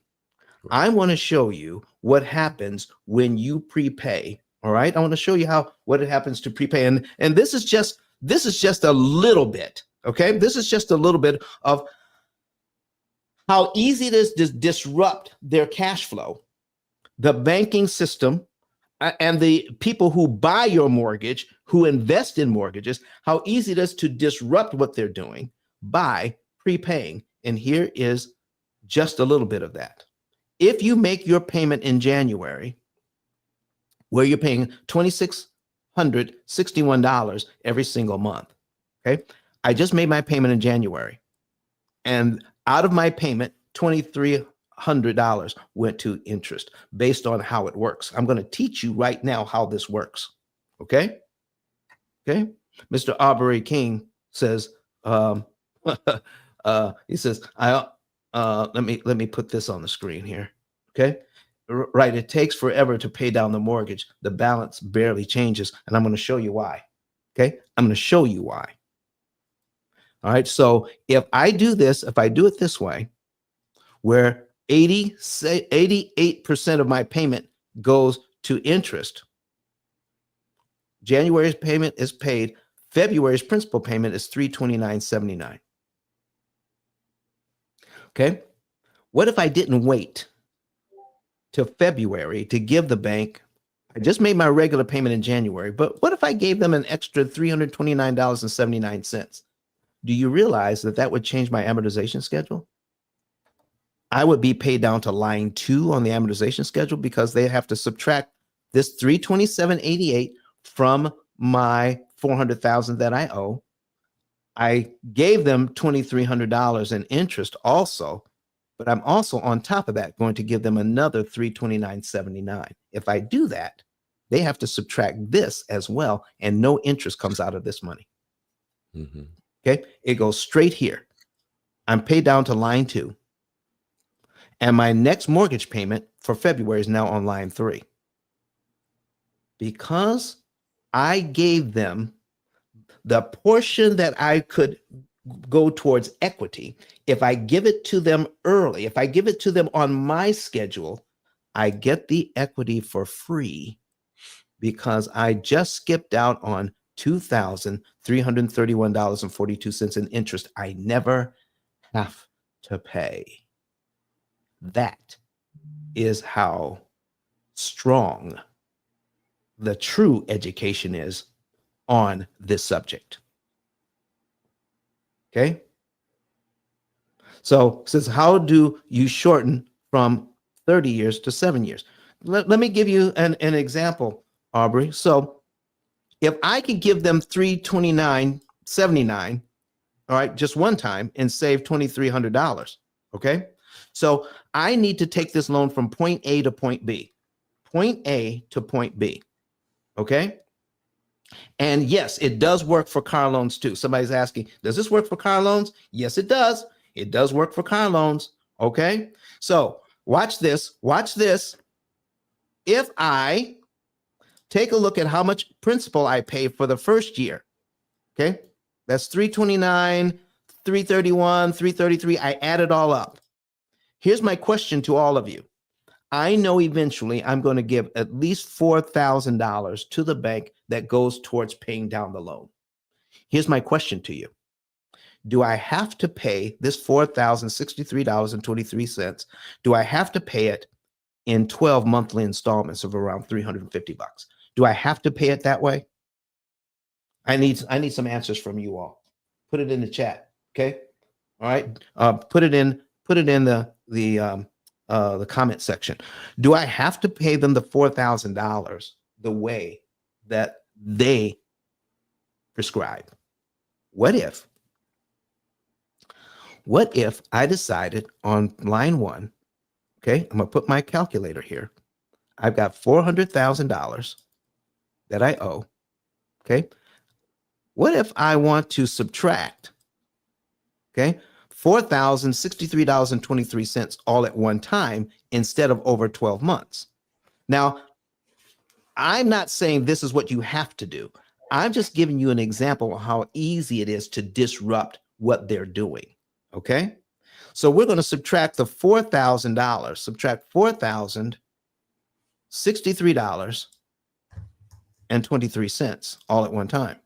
I want to show you what happens when you prepay. All right. I want to show you what it happens to prepay. And this is just a little bit. Okay. This is just a little bit of how easy it is to disrupt their cash flow, the banking system, and the people who buy your mortgage, who invest in mortgages, how easy it is to disrupt what they're doing by prepaying. And here is just a little bit of that. If you make your payment in January, where you're paying $2,661 every single month, okay? I just made my payment in January, and out of my payment, $2,300 went to interest based on how it works. I'm going to teach you right now how this works, okay? Okay. Mr. Aubrey King says, he says, let me put this on the screen here. Okay. Right. It takes forever to pay down the mortgage. The balance barely changes. And I'm going to show you why. Okay. I'm going to show you why. All right. So if I do it this way, where 88% of my payment goes to interest, January's payment is paid. February's principal payment is $329.79. Okay. What if I didn't wait till February to give the bank? I just made my regular payment in January, but what if I gave them an extra $329.79? Do you realize that would change my amortization schedule? I would be paid down to line 2 on the amortization schedule because they have to subtract this $327.88 from my $400,000 that I owe. I gave them $2,300 in interest also, but I'm also on top of that going to give them another $329.79. If I do that, they have to subtract this as well, and no interest comes out of this money. Mm-hmm. Okay, it goes straight here. I'm paid down to line 2. And my next mortgage payment for February is now on line 3. Because I gave them the portion that I could go towards equity. If I give it to them early, if I give it to them on my schedule, I get the equity for free because I just skipped out on $2,331.42 in interest I never have to pay. That is how strong the true education is on this subject. Okay. So it says, how do you shorten from 30 years to 7 years? Let me give you an example, Aubrey. So if I could give them 329.79, all right, just one time and save $2,300. Okay. So I need to take this loan from point A to point B, point A to point B. Okay. And yes, it does work for car loans too. Somebody's asking, does this work for car loans? Yes, it does. It does work for car loans. Okay. So watch this. Watch this. If I take a look at how much principal I pay for the first year, okay, that's 329, 331, 333. I add it all up. Here's my question to all of you. I know eventually I'm going to give at least $4,000 to the bank that goes towards paying down the loan. Here's my question to you. Do I have to pay this $4,063.23? Do I have to pay it in 12 monthly installments of around $350? Do I have to pay it that way? I need some answers from you all. Put it in the chat. Okay. All right. Put it in the comment section. Do I have to pay them the $4,000 the way that they prescribe? What if I decided on line 1, okay, I'm going to put my calculator here. I've got $400,000 that I owe, okay? What if I want to subtract, okay, $4,063.23 all at one time instead of over 12 months? Now, I'm not saying this is what you have to do. I'm just giving you an example of how easy it is to disrupt what they're doing, okay? So we're going to subtract the $4,000, subtract $4,063.23 all at one time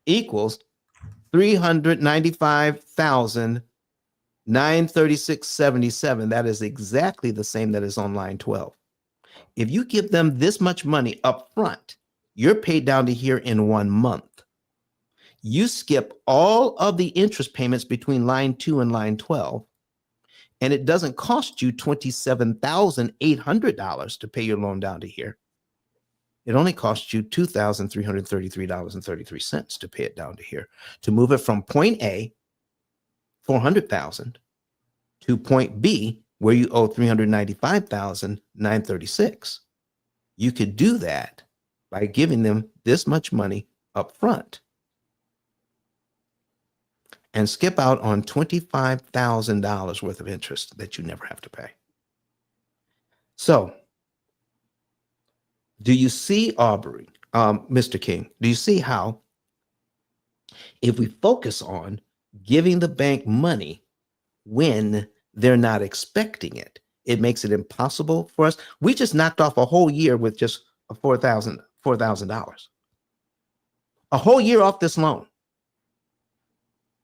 equals $395,936.77. That is exactly the same that is on line 12. If you give them this much money up front, you're paid down to here in 1 month. You skip all of the interest payments between line 2 and line 12, and it doesn't cost you $27,800 to pay your loan down to here. It only costs you $2,333.33 to pay it down to here, to move it from point A, $400,000, to point B, where you owe $395,936. You could do that by giving them this much money up front and skip out on $25,000 worth of interest that you never have to pay. So, do you see, Aubrey, Mr. King, do you see how if we focus on giving the bank money when they're not expecting it, it makes it impossible for us? We just knocked off a whole year with just $4,000. A whole year off this loan.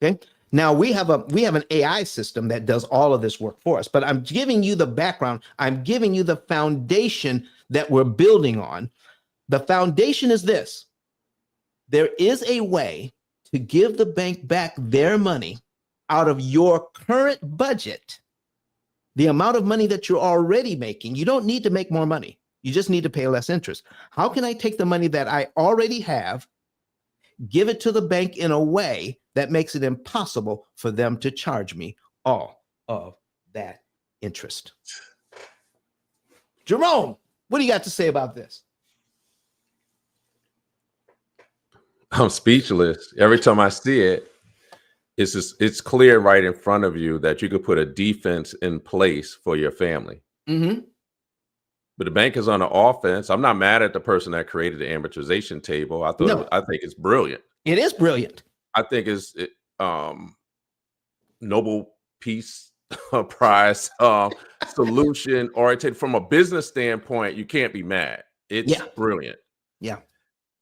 Okay. Now we have an AI system that does all of this work for us, but I'm giving you the background. I'm giving you the foundation that we're building on. The foundation is this. There is a way to give the bank back their money out of your current budget, the amount of money that you're already making. You don't need to make more money. You just need to pay less interest. How can I take the money that I already have, give it to the bank in a way that makes it impossible for them to charge me all of that interest? Jerome, what do you got to say about this? I'm speechless. Every time I see it, it's clear right in front of you that you could put a defense in place for your family. Mm-hmm. But the bank is on the offense. I'm not mad at the person that created the amortization table. No, I think it's brilliant. it is brilliant. I think um Nobel Peace Prize solution oriented from a business standpoint. You can't be mad. It's Yeah. brilliant. Yeah.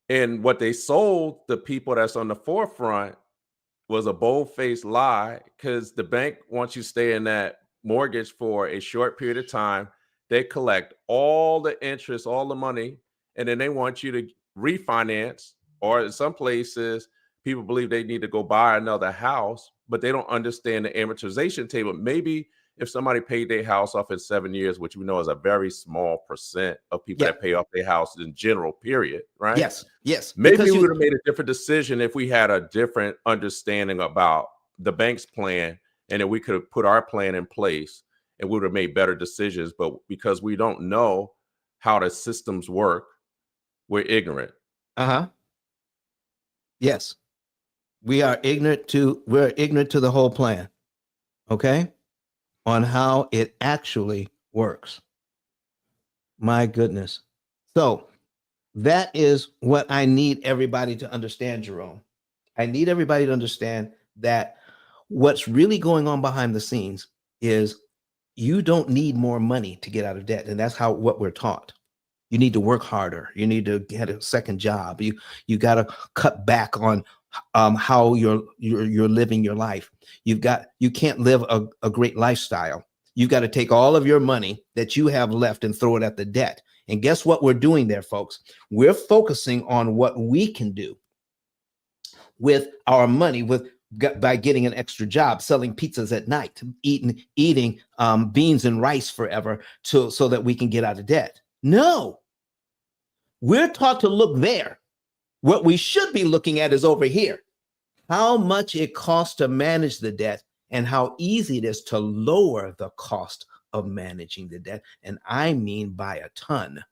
And what they sold the people that's on the forefront was a bold-faced lie, because the bank wants you to stay in that mortgage for a short period of time. They collect all the interest, all the money, and then they want you to refinance. Or in some places, people believe they need to go buy another house, but they don't understand the amortization table. Maybe if somebody paid their house off in 7 years, which we know is a very small percent of people Yeah. that pay off their house in general, period, right? Yes. Yes. Maybe Because we you. would have made a different decision if we had a different understanding about the bank's plan, and then we could have put our plan in place and we would have made better decisions. But because we don't know how the systems work, we're ignorant. Uh-huh. Yes. We're ignorant to the whole plan. Okay? On how it actually works. My goodness. So that is what I need everybody to understand, Jerome. I need everybody to understand that what's really going on behind the scenes is you don't need more money to get out of debt. And that's what we're taught. You need to work harder. You need to get a second job. You got to cut back on how you're living your life. You can't live a great lifestyle. You've got to take all of your money that you have left and throw it at the debt. And guess what we're doing there, folks? We're focusing on what we can do with our money, by getting an extra job, selling pizzas at night, eating beans and rice forever, so that we can get out of debt. No, we're taught to look there. What we should be looking at is over here. How much it costs to manage the debt and how easy it is to lower the cost of managing the debt. And I mean by a ton.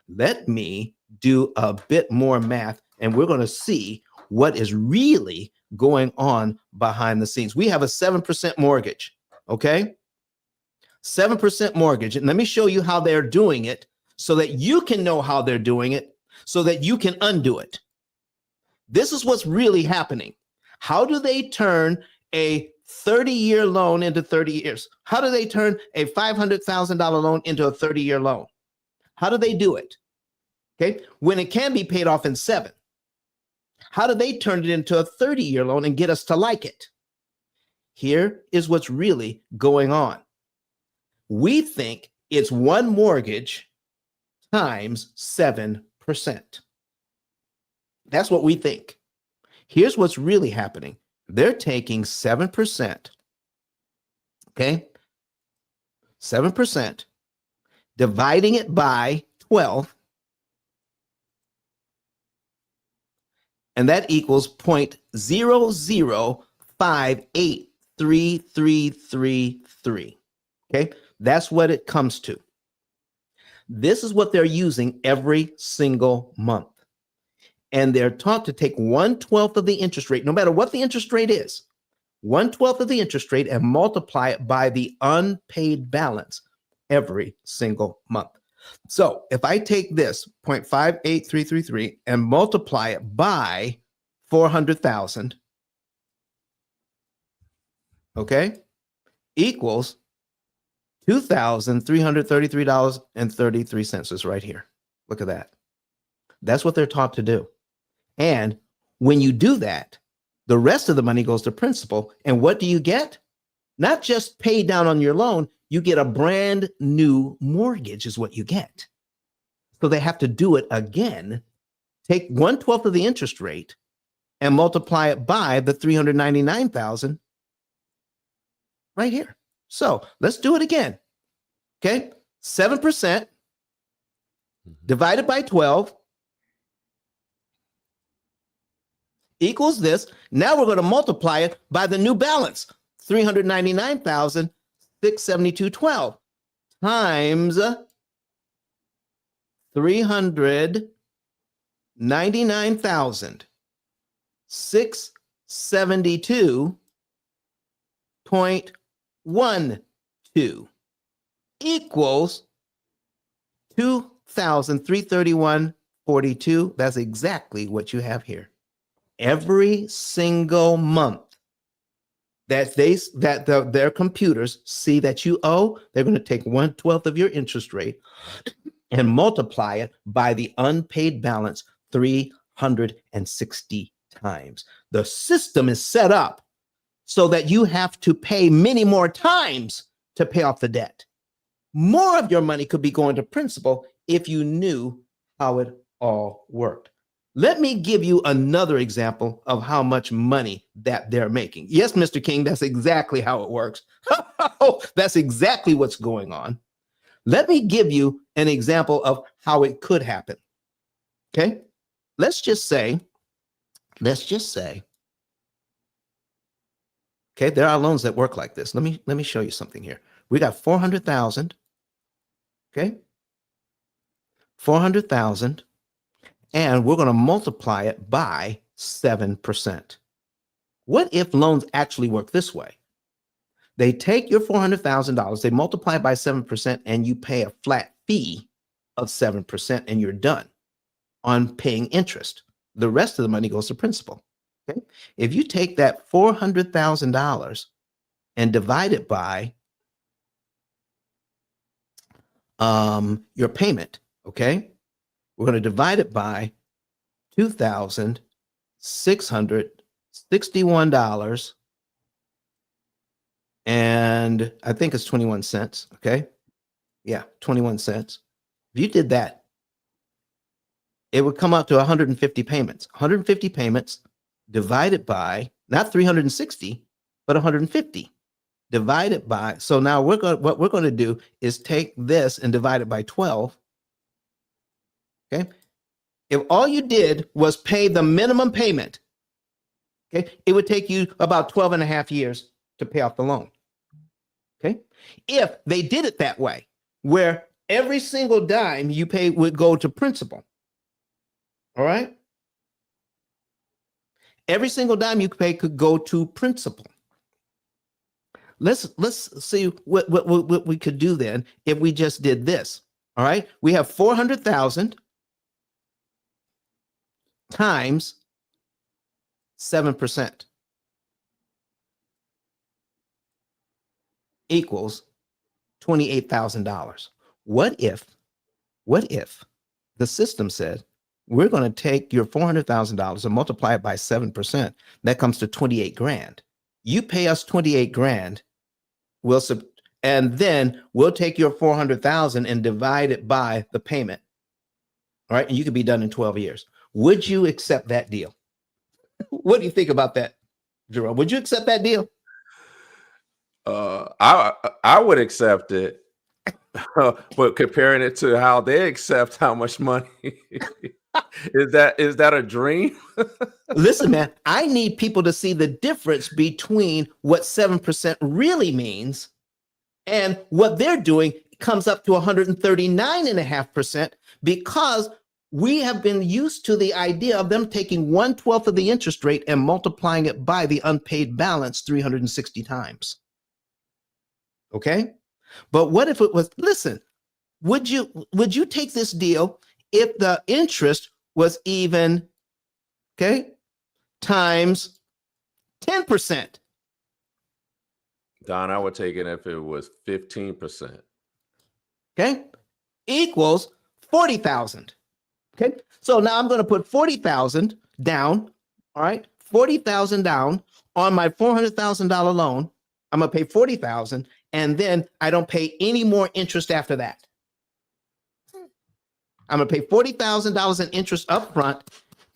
Let me do a bit more math, and we're going to see what is really going on behind the scenes. We have a 7% mortgage, okay? 7% mortgage. And let me show you how they're doing it so that you can know how they're doing it, so that you can undo it. This is what's really happening. How do they turn a 30-year loan into 30 years? How do they turn a $500,000 loan into a 30-year loan? How do they do it? Okay, when it can be paid off in 7. How do they turn it into a 30-year loan and get us to like it? Here is what's really going on. We think it's one mortgage times 7%. That's what we think. Here's what's really happening. They're taking 7%, okay? 7%, dividing it by 12, and that equals 0.00583333. Okay, that's what it comes to. This is what they're using every single month. And they're taught to take 1/12 of the interest rate, no matter what the interest rate is, 1/12 of the interest rate, and multiply it by the unpaid balance every single month. So if I take this 0.58333 and multiply it by 400,000, okay, equals $2,333.33. It's right here. Look at that. That's what they're taught to do. And when you do that, the rest of the money goes to principal. And what do you get? Not just pay down on your loan, you get a brand new mortgage is what you get. So they have to do it again, take 1/12 of the interest rate and multiply it by the 399,000 right here. So let's do it again. Okay, 7% divided by 12 equals this. Now we're going to multiply it by the new balance, 399,672.12 times 399,672 0.12 equals 2,331.42. That's exactly what you have here. Every single month that their computers see that you owe, they're going to take 1/12 of your interest rate and multiply it by the unpaid balance 360 times. The system is set up so that you have to pay many more times to pay off the debt. More of your money could be going to principal if you knew how it all worked. Let me give you another example of how much money that they're making. Yes, Mr. King, that's exactly how it works. That's exactly what's going on. Let me give you an example of how it could happen. Okay? Let's just say, okay, there are loans that work like this. Let me show you something here. We got 400,000. Okay? 400,000, and we're going to multiply it by 7%. What if loans actually work this way? They take your $400,000, they multiply it by 7%, and you pay a flat fee of 7%, and you're done on paying interest. The rest of the money goes to principal. Okay? If you take that $400,000 and divide it by your payment, okay? We're going to divide it by $2,661, and I think it's 21 cents, okay? Yeah, 21 cents. If you did that, it would come out to 150 payments. 150 payments divided by, not 360, but 150. Divided by, so now what we're going to do is take this and divide it by 12. Okay? If all you did was pay the minimum payment, okay, it would take you about 12 and a half years to pay off the loan. Okay? If they did it that way, where every single dime you pay would go to principal. All right? Every single dime you pay could go to principal. Let's see what we could do then if we just did this. All right? We have 400,000 times 7% equals $28,000. What if the system said, we're going to take your $400,000 and multiply it by 7%? That comes to 28 grand. You pay us 28 grand, and then we'll take your 400,000 and divide it by the payment. All right, and you could be done in 12 years. Would you accept that deal? What do you think about that, Jerome? Would you accept that deal? I would accept it, but comparing it to how they accept how much money, is that a dream? Listen, man, I need people to see the difference between what 7% really means and what they're doing comes up to 139.5%, because we have been used to the idea of them taking 1/12 of the interest rate and multiplying it by the unpaid balance 360 times. Okay? But what if it was, listen, would you take this deal if the interest was even, okay, times 10%? Don, I would take it if it was 15%. Okay? Equals 40,000. Okay? So now I'm going to put 40,000 down, all right? 40,000 down on my $400,000 loan. I'm going to pay 40,000, and then I don't pay any more interest after that. I'm going to pay $40,000 in interest up front,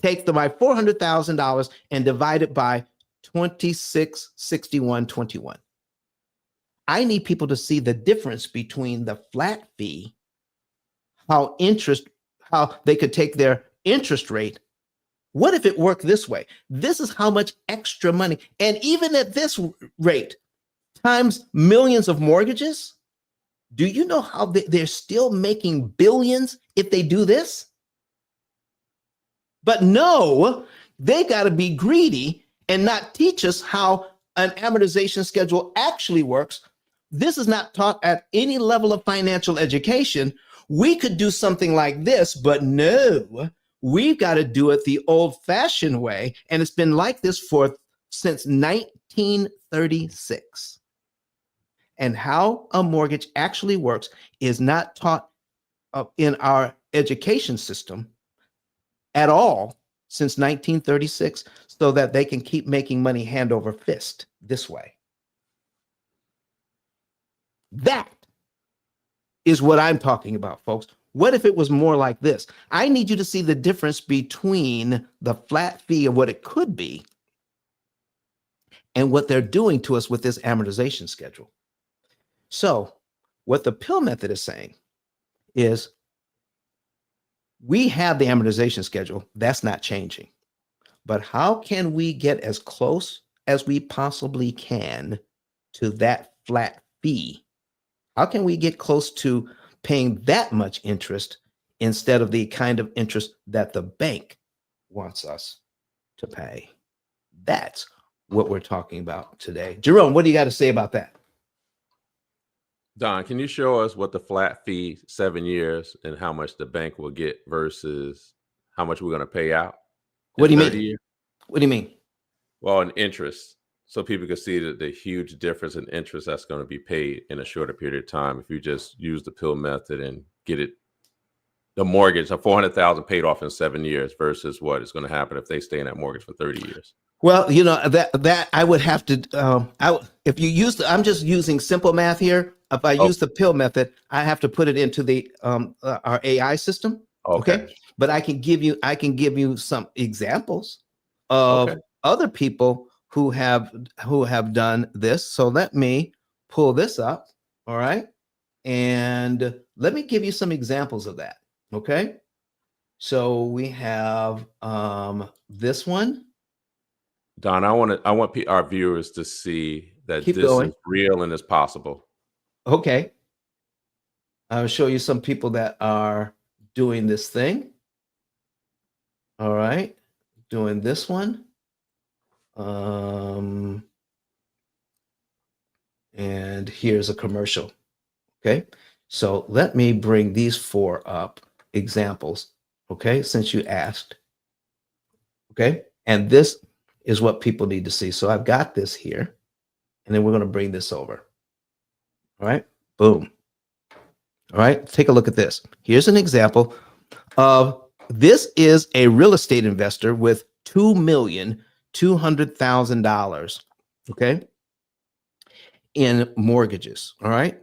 take my $400,000 and divide it by 2661.21. I need people to see the difference between the flat fee, how they could take their interest rate. What if it worked this way? This is how much extra money. And even at this rate, times millions of mortgages, do you know how they're still making billions if they do this? But no, they got to be greedy and not teach us how an amortization schedule actually works. This is not taught at any level of financial education. We could do something like this, but no, we've got to do it the old-fashioned way. And it's been like this since 1936. And how a mortgage actually works is not taught in our education system at all since 1936, so that they can keep making money hand over fist this way. That is what I'm talking about, folks. What if it was more like this? I need you to see the difference between the flat fee of what it could be and what they're doing to us with this amortization schedule. So what the P.I.L.L method is saying is, we have the amortization schedule. That's not changing. But how can we get as close as we possibly can to that flat fee? How can we get close to paying that much interest instead of the kind of interest that the bank wants us to pay? That's what we're talking about today. Jerome, what do you got to say about that? Don, can you show us what the flat fee 7 years and how much the bank will get versus how much we're going to pay out? What do you mean? Years? What do you mean? Well, in interest, so people can see that the huge difference in interest that's going to be paid in a shorter period of time if you just use the P.I.L.L method and get it, the mortgage of $400,000 paid off in 7 years versus what is going to happen if they stay in that mortgage for 30 years. Well, you know, that I would have to, if you use I'm just using simple math here. If I use the P.I.L.L method, I have to put it into the our AI system. Okay. But I can give you some examples of other people who have done this. So let me pull this up. All right. And let me give you some examples of that. Okay. So we have this one. Don, I want our viewers to see that Keep this going. is real and is possible. Okay. I'll show you some people that are doing this thing. All right. Doing this one. And here's a commercial. Okay. So let me bring these 4 up, examples. Okay. Since you asked. Okay. And this is what people need to see. So I've got this here, and then we're going to bring this over. All right. Boom. All right. Take a look at this. Here's an example of, this is a real estate investor with $2,200,000. Okay. In mortgages. All right.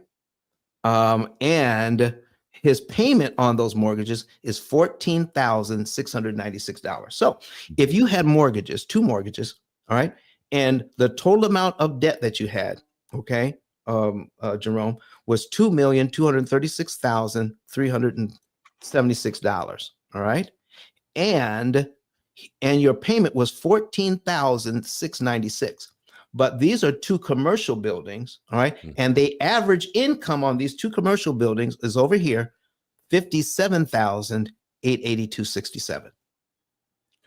And his payment on those mortgages is $14,696. So if you had mortgages, 2 mortgages, all right, and the total amount of debt that you had, okay, Jerome, was $2,236,376. All right. And your payment was $14,696. But these are 2 commercial buildings, all right? And the average income on these 2 commercial buildings is over here, $57,882.67.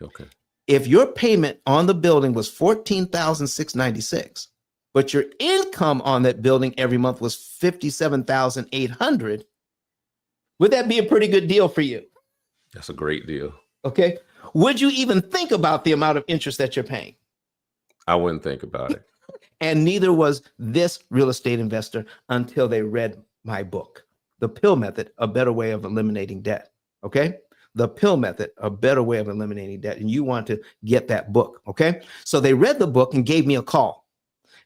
Okay. If your payment on the building was $14,696, but your income on that building every month was $57,800, would that be a pretty good deal for you? That's a great deal. Okay. Would you even think about the amount of interest that you're paying? I wouldn't think about it. And neither was this real estate investor until they read my book, The P.I.L.L Method, A Better Way of Eliminating Debt. Okay. The P.I.L.L Method, A Better Way of Eliminating Debt. And you want to get that book. Okay. So they read the book and gave me a call.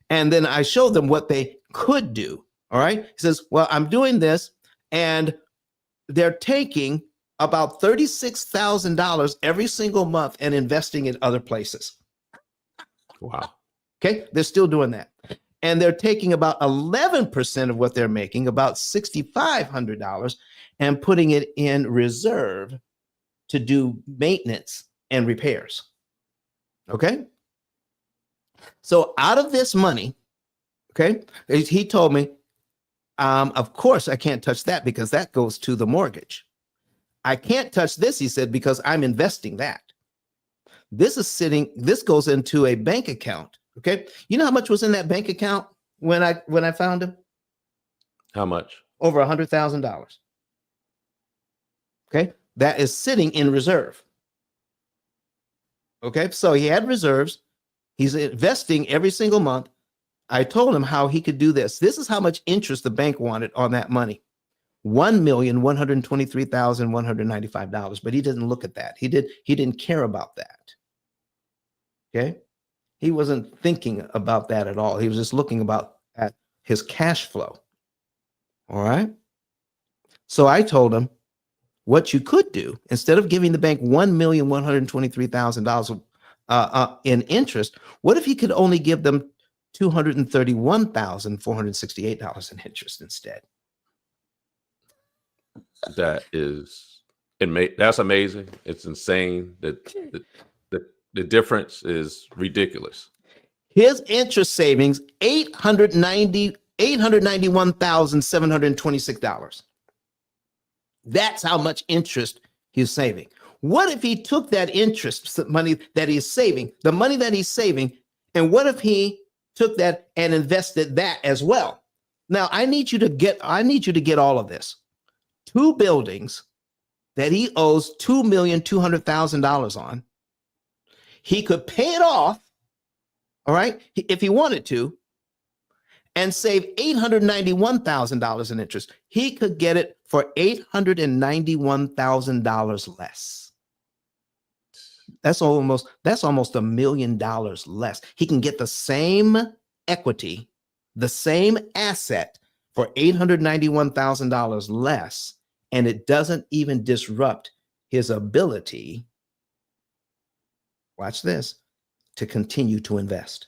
And then I showed them what they could do. All right. He says, well, I'm doing this, and they're taking about $36,000 every single month and investing in other places. Wow. Okay. They're still doing that. And they're taking about 11% of what they're making, about $6,500, and putting it in reserve to do maintenance and repairs. Okay. So out of this money, okay, he told me, of course, I can't touch that because that goes to the mortgage. I can't touch this, he said, because I'm investing that. This goes into a bank account, Okay. You know how much was in that bank account when I found him? How much? Over $100,000. Okay. That is sitting in reserve. Okay. So he had reserves. He's investing every single month. I told him how he could do this. This is how much interest the bank wanted on that money. $1,123,195. But he didn't look at that. He didn't care about that. Okay. He wasn't thinking about that at all. He was just looking at his cash flow. All right. So I told him what you could do, instead of giving the bank $1,123,000 in interest, what if you could only give them $231,468 in interest instead? That's amazing. It's insane. The difference is ridiculous. His interest savings, $891,726. That's how much interest he's saving. What if he took that interest money that he's saving, the money that he's saving, and what if he took that and invested that as well? Now, I need you to get all of this. 2 buildings that he owes $2,200,000 on. He could pay it off, all right, if he wanted to, and save $891,000 in interest. He could get it for $891,000 less. That's almost $1 million less. He can get the same equity, the same asset for $891,000 less, and it doesn't even disrupt his ability, watch this, to continue to invest.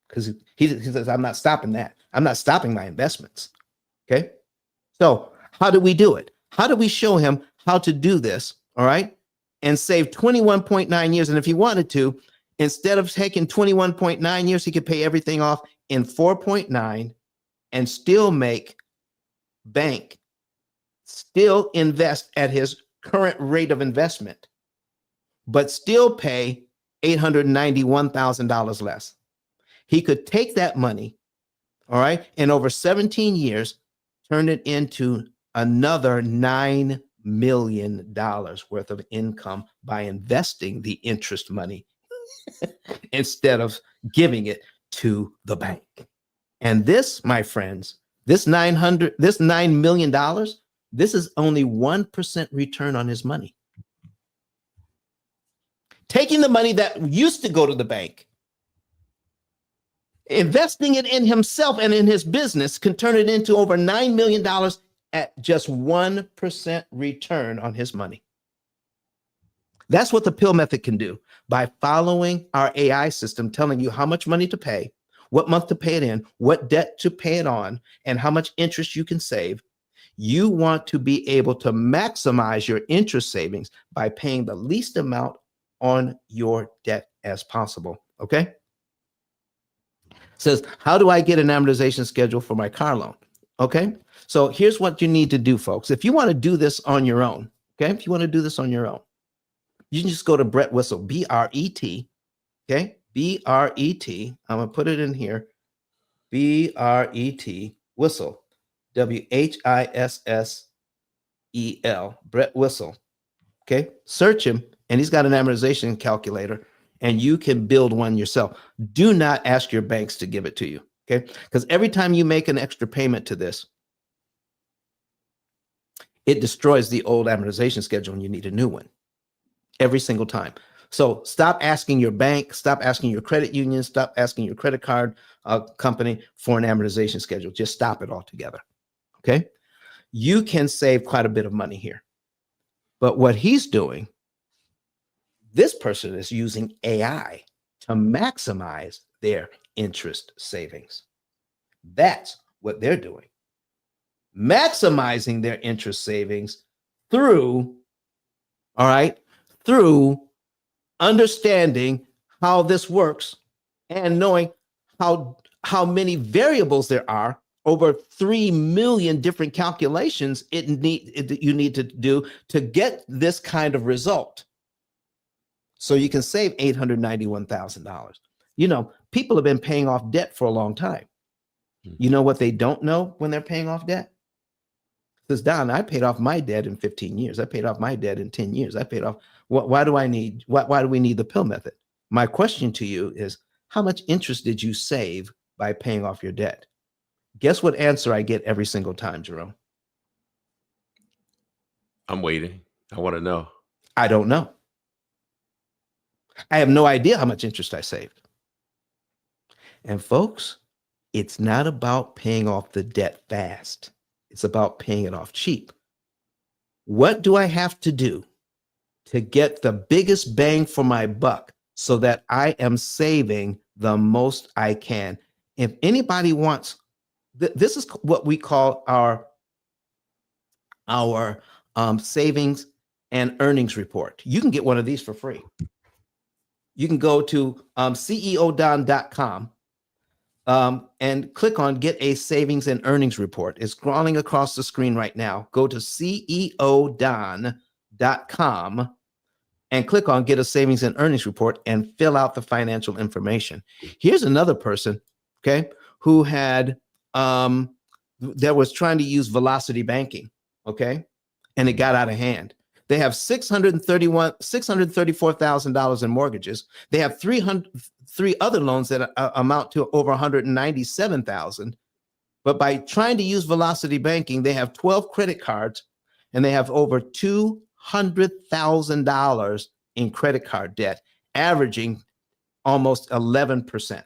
Because he says, I'm not stopping that. I'm not stopping my investments. Okay. So how do we do it? How do we show him how to do this? All right. And save 21.9 years. And if he wanted to, instead of taking 21.9 years, he could pay everything off in 4.9 and still make bank, still invest at his current rate of investment, but still pay $891,000 less. He could take that money, all right, and over 17 years, turn it into another $9 million worth of income by investing the interest money instead of giving it to the bank. And this, my friends, this $9 million, this is only 1% return on his money. Taking the money that used to go to the bank, investing it in himself and in his business, can turn it into over $9 million at just 1% return on his money. That's what the P.I.L.L method can do by following our AI system, telling you how much money to pay, what month to pay it in, what debt to pay it on, and how much interest you can save. You want to be able to maximize your interest savings by paying the least amount on your debt as possible. Okay. Says, how do I get an amortization schedule for my car loan? Okay. So here's what you need to do, folks. If you want to do this on your own, okay, if you want to do this on your own, you can just go to Brett Whistle, B-R-E-T, okay, B-R-E-T. I'm going to put it in here, B-R-E-T, Whistle, W-H-I-S-S-E-L, Brett Whistle, okay? Search him, and he's got an amortization calculator, and you can build one yourself. Do not ask your banks to give it to you, okay? Because every time you make an extra payment to this, it destroys the old amortization schedule and you need a new one every single time. So stop asking your bank, stop asking your credit union, stop asking your credit card company for an amortization schedule. Just stop it altogether, okay? You can save quite a bit of money here. But what he's doing, this person is using AI to maximize their interest savings. That's what they're doing. Maximizing their interest savings through, all right, through understanding how this works and knowing how many variables there are, over 3 million different calculations you need to do to get this kind of result. So you can save $891,000. You know, people have been paying off debt for a long time. You know what they don't know when they're paying off debt? Says, Don, I paid off my debt in 15 years. I paid off my debt in 10 years. I paid off. Why do we need the pill method? My question to you is, how much interest did you save by paying off your debt? Guess what answer I get every single time, Jerome? I'm waiting. I want to know. I don't know. I have no idea how much interest I saved. And folks, it's not about paying off the debt fast. It's about paying it off cheap. What do I have to do to get the biggest bang for my buck so that I am saving the most I can? If anybody wants, this is what we call our savings and earnings report. You can get one of these for free. You can go to ceodon.com and click on Get a Savings and Earnings Report. It's scrolling across the screen right now. Go to ceodon.com and click on Get a Savings and Earnings Report and fill out the financial information. Here's another person, okay, who had that was trying to use velocity banking, okay, and it got out of hand. They have $634,000 in mortgages. They have three other loans that amount to over $197,000. But by trying to use velocity banking, they have 12 credit cards and they have over $200,000 in credit card debt, averaging almost 11%.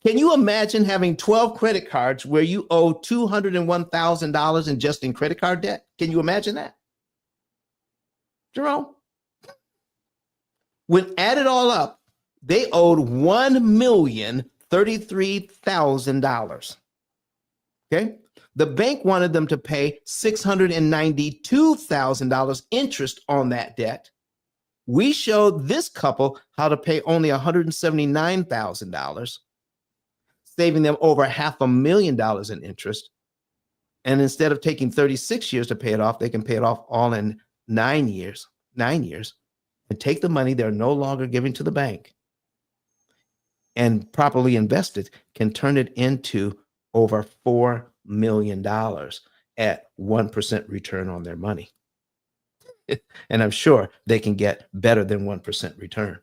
Can you imagine having 12 credit cards where you owe $201,000 in just in credit card debt? Can you imagine that? Jerome, when added all up, they owed $1,033,000. Okay. The bank wanted them to pay $692,000 interest on that debt. We showed this couple how to pay only $179,000, saving them over $500,000 in interest. And instead of taking 36 years to pay it off, they can pay it off all in 9 years, and take the money they're no longer giving to the bank and properly invested, can turn it into over $4 million at 1% return on their money. And I'm sure they can get better than 1% return.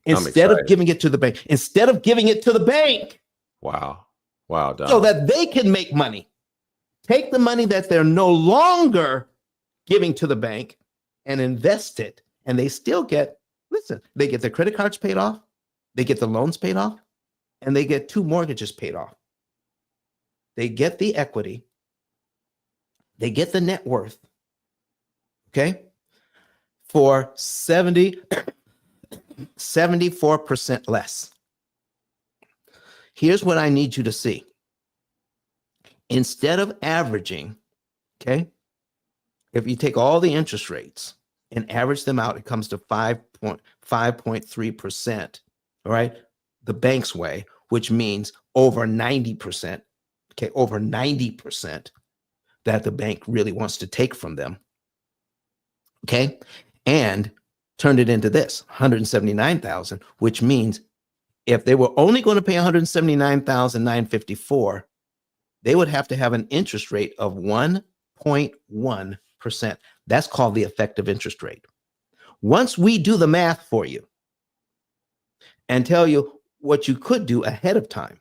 Instead of giving it to the bank, Wow, Don. So that they can make money. Take the money that they're no longer giving to the bank and invest it, and they still get, they get their credit cards paid off, they get the loans paid off, and they get 2 mortgages paid off. They get the equity, they get the net worth, okay, for 74% less. Here's what I need you to see. Instead of averaging, okay, if you take all the interest rates and average them out, it comes to 5.3%, all right, the bank's way, which means over 90%, okay, over 90% that the bank really wants to take from them, okay, and turned it into this, $179,000, which means if they were only going to pay $179,954, they would have to have an interest rate of 1.1%. That's called the effective interest rate. Once we do the math for you and tell you what you could do ahead of time,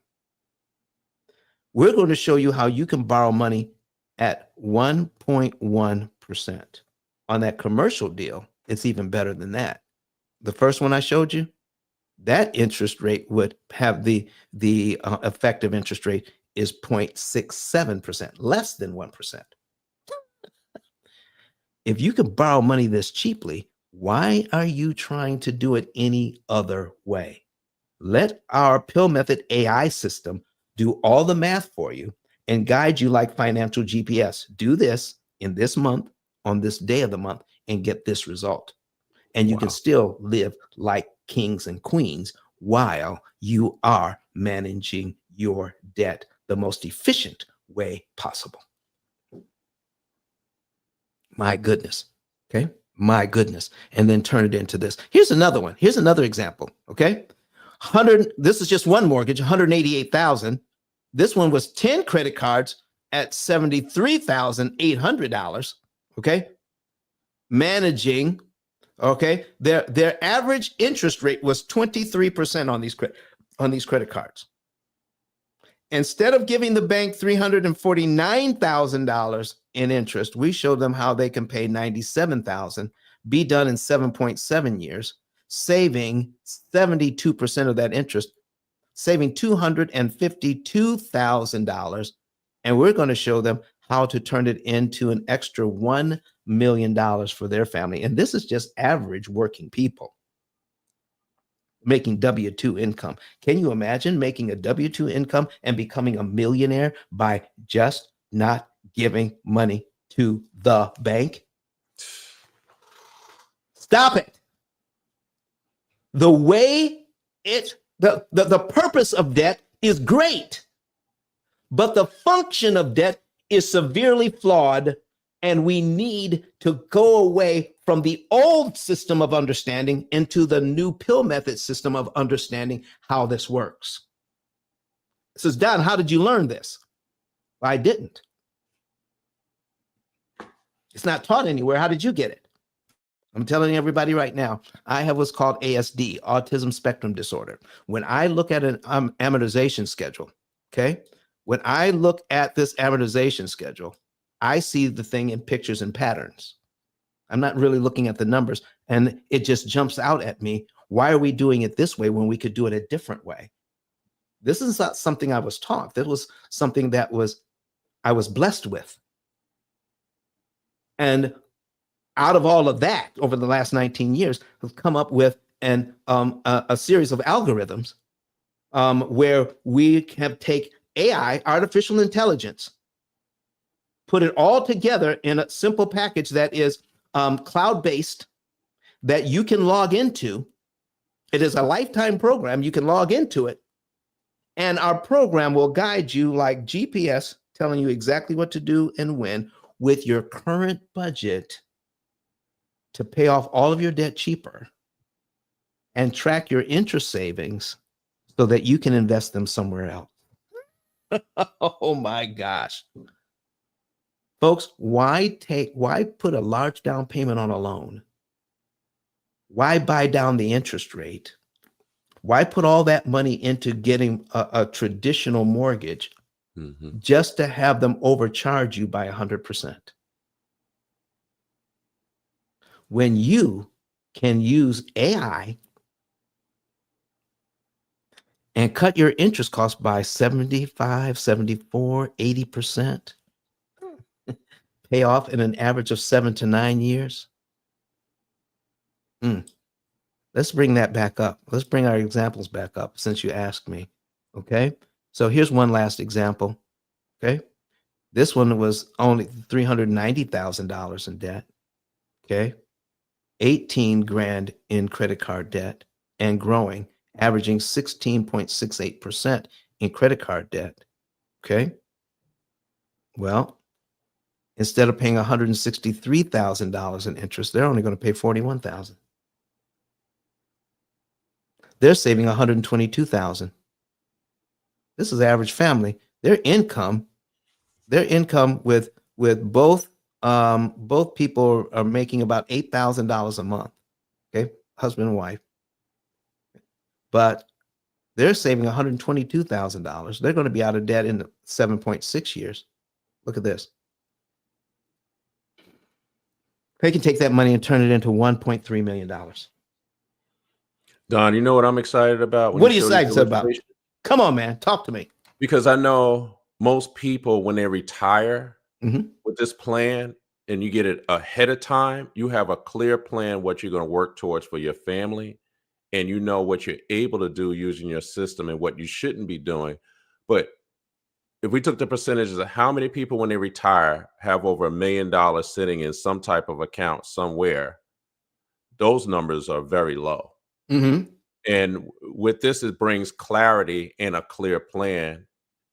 we're going to show you how you can borrow money at 1.1%. On that commercial deal, it's even better than that. The first one I showed you, that interest rate would have the effective interest rate is 0.67%, less than 1%. If you can borrow money this cheaply, why are you trying to do it any other way? Let our P.I.L.L method AI system do all the math for you and guide you like financial GPS. Do this in this month, on this day of the month, and get this result. And you can still live like kings and queens while you are managing your debt the most efficient way possible. My goodness. Okay. My goodness. And then turn it into this. Here's another one. Here's another example. Okay. This is just one mortgage, 188,000. This one was 10 credit cards at $73,800. Okay. Managing, okay, their average interest rate was 23% on these credit cards. Instead of giving the bank $349,000 in interest, we showed them how they can pay $97,000, be done in 7.7 years, saving 72% of that interest, saving $252,000. And we're going to show them how to turn it into an extra $1 million for their family. And this is just average working people making W-2 income. Can you imagine making a W-2 income and becoming a millionaire by just not giving money to the bank? Stop it. The way the purpose of debt is great, but the function of debt is severely flawed, and we need to go away from the old system of understanding into the new P.I.L.L method system of understanding how this works. It says, Don, how did you learn this? I didn't. It's not taught anywhere. How did you get it? I'm telling everybody right now, I have what's called ASD, autism spectrum disorder. When I look at an amortization schedule, okay, when I look at this amortization schedule, I see the thing in pictures and patterns. I'm not really looking at the numbers, and it just jumps out at me. Why are we doing it this way when we could do it a different way? This is not something I was taught. That was something that I was blessed with. And out of all of that, over the last 19 years, we've come up with a series of algorithms where we have take AI, artificial intelligence, put it all together in a simple package that is cloud-based, that you can log into. It is a lifetime program. You can log into it, and our program will guide you like GPS, telling you exactly what to do and when with your current budget to pay off all of your debt cheaper and track your interest savings so that you can invest them somewhere else. Oh my gosh. Folks, why put a large down payment on a loan? Why buy down the interest rate? Why put all that money into getting a traditional mortgage just to have them overcharge you by 100%? When you can use AI and cut your interest cost by 75, 74, 80%, pay off in an average of 7 to 9 years. Let's bring that back up. Let's bring our examples back up since you asked me. Okay. So here's one last example. Okay. This one was only $390,000 in debt. Okay. 18 grand in credit card debt and growing, averaging 16.68% in credit card debt. Okay. Well, instead of paying $163,000 in interest, they're only going to pay $41,000. They're saving $122,000. This is average family. Their income with both people are making about $8,000 a month. Okay, husband and wife. But they're saving $122,000. They're going to be out of debt in 7.6 years. Look at this. They can take that money and turn it into $1.3 million. Don, you know what I'm excited about? What are you excited about? Come on, man. Talk to me. Because I know most people, when they retire with this plan and you get it ahead of time, you have a clear plan what you're going to work towards for your family. And you know what you're able to do using your system and what you shouldn't be doing. But if we took the percentages of how many people when they retire have over $1 million sitting in some type of account somewhere, those numbers are very low. And with this, it brings clarity and a clear plan.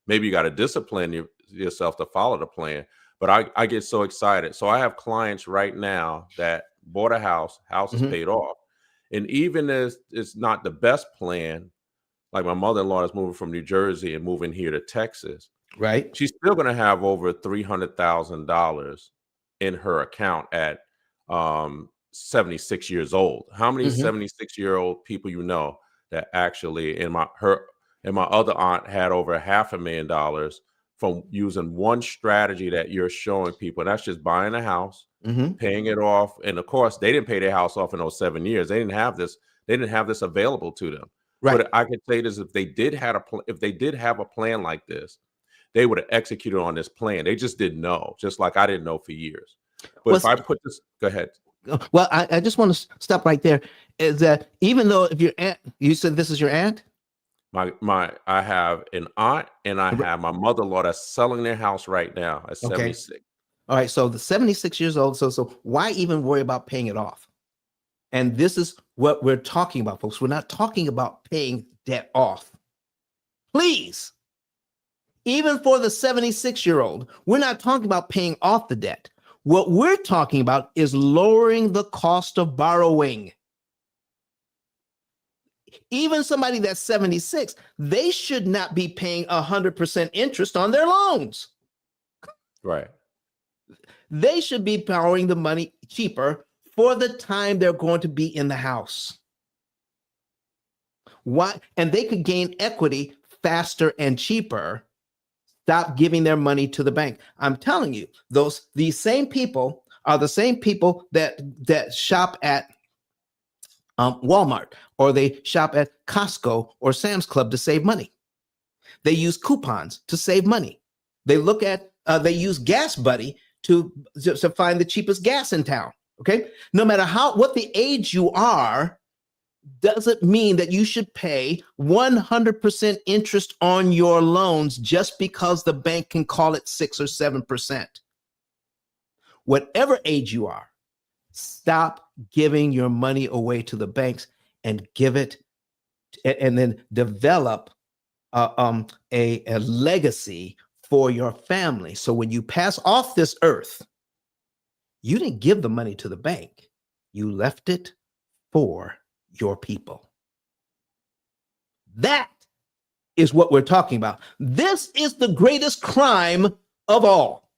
Maybe you got to discipline yourself to follow the plan. But I get so excited. So I have clients right now that bought a house is paid off. And even as it's not the best plan, like my mother-in-law is moving from New Jersey and moving here to Texas. Right. She's still going to have over $300,000 in her account at 76 years old. How many Mm-hmm. 76-year-old people you know that actually, and my other aunt had over $500,000 from using one strategy that you're showing people. And that's just buying a house, Mm-hmm. paying it off. And of course, they didn't pay their house off in those 7 years. They didn't have this. They didn't have this available to them. Right. But I could say this: if they did have a plan like this, they would have executed on this plan. They just didn't know, just like I didn't know for years. But if I put this, go ahead. Well, I just want to stop right there. Is that even though if your aunt, you said this is your aunt? I have an aunt and I R- have my mother-in-law that's selling their house right now at Okay. 76. All right. So the 76 years old. So why even worry about paying it off? And this is what we're talking about, folks. We're not talking about paying debt off. Please. Even for the 76-year-old, we're not talking about paying off the debt. What we're talking about is lowering the cost of borrowing. Even somebody that's 76, they should not be paying 100% interest on their loans. Right. They should be borrowing the money cheaper for the time they're going to be in the house. Why? And they could gain equity faster and cheaper. Stop giving their money to the bank. I'm telling you, these same people are the same people that shop at Walmart, or they shop at Costco or Sam's Club to save money. They use coupons to save money. They they use Gas Buddy to find the cheapest gas in town. Okay. No matter what the age you are, doesn't mean that you should pay 100% interest on your loans just because the bank can call it 6 or 7%. Whatever age you are, stop giving your money away to the banks and give it, and then develop a legacy for your family. So when you pass off this earth, you didn't give the money to the bank. You left it for your people. That is what we're talking about. This is the greatest crime of all,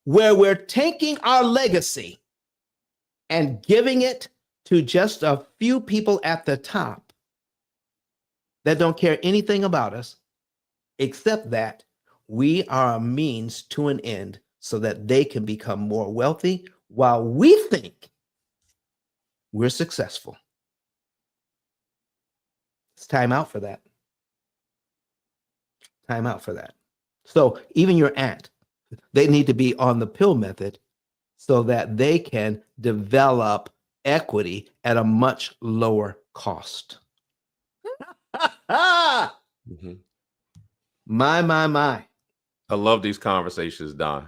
where we're taking our legacy and giving it to just a few people at the top that don't care anything about us, except that we are a means to an end so that they can become more wealthy while we think we're successful. It's time out for that. Time out for that. So even your aunt, they need to be on the P.I.L.L method so that they can develop equity at a much lower cost. Mm-hmm. My. I love these conversations, Don.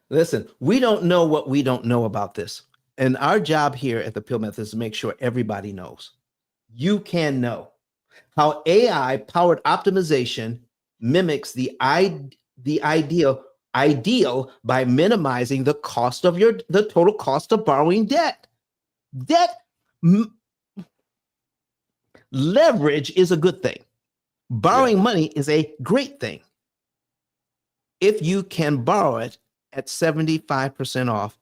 Listen, we don't know what we don't know about this. And our job here at the P.I.L.L method is to make sure everybody knows. You can know how AI-powered optimization mimics the ideal by minimizing the cost of the total cost of borrowing debt. Leverage is a good thing. Borrowing money is a great thing. If you can borrow it at 75% off,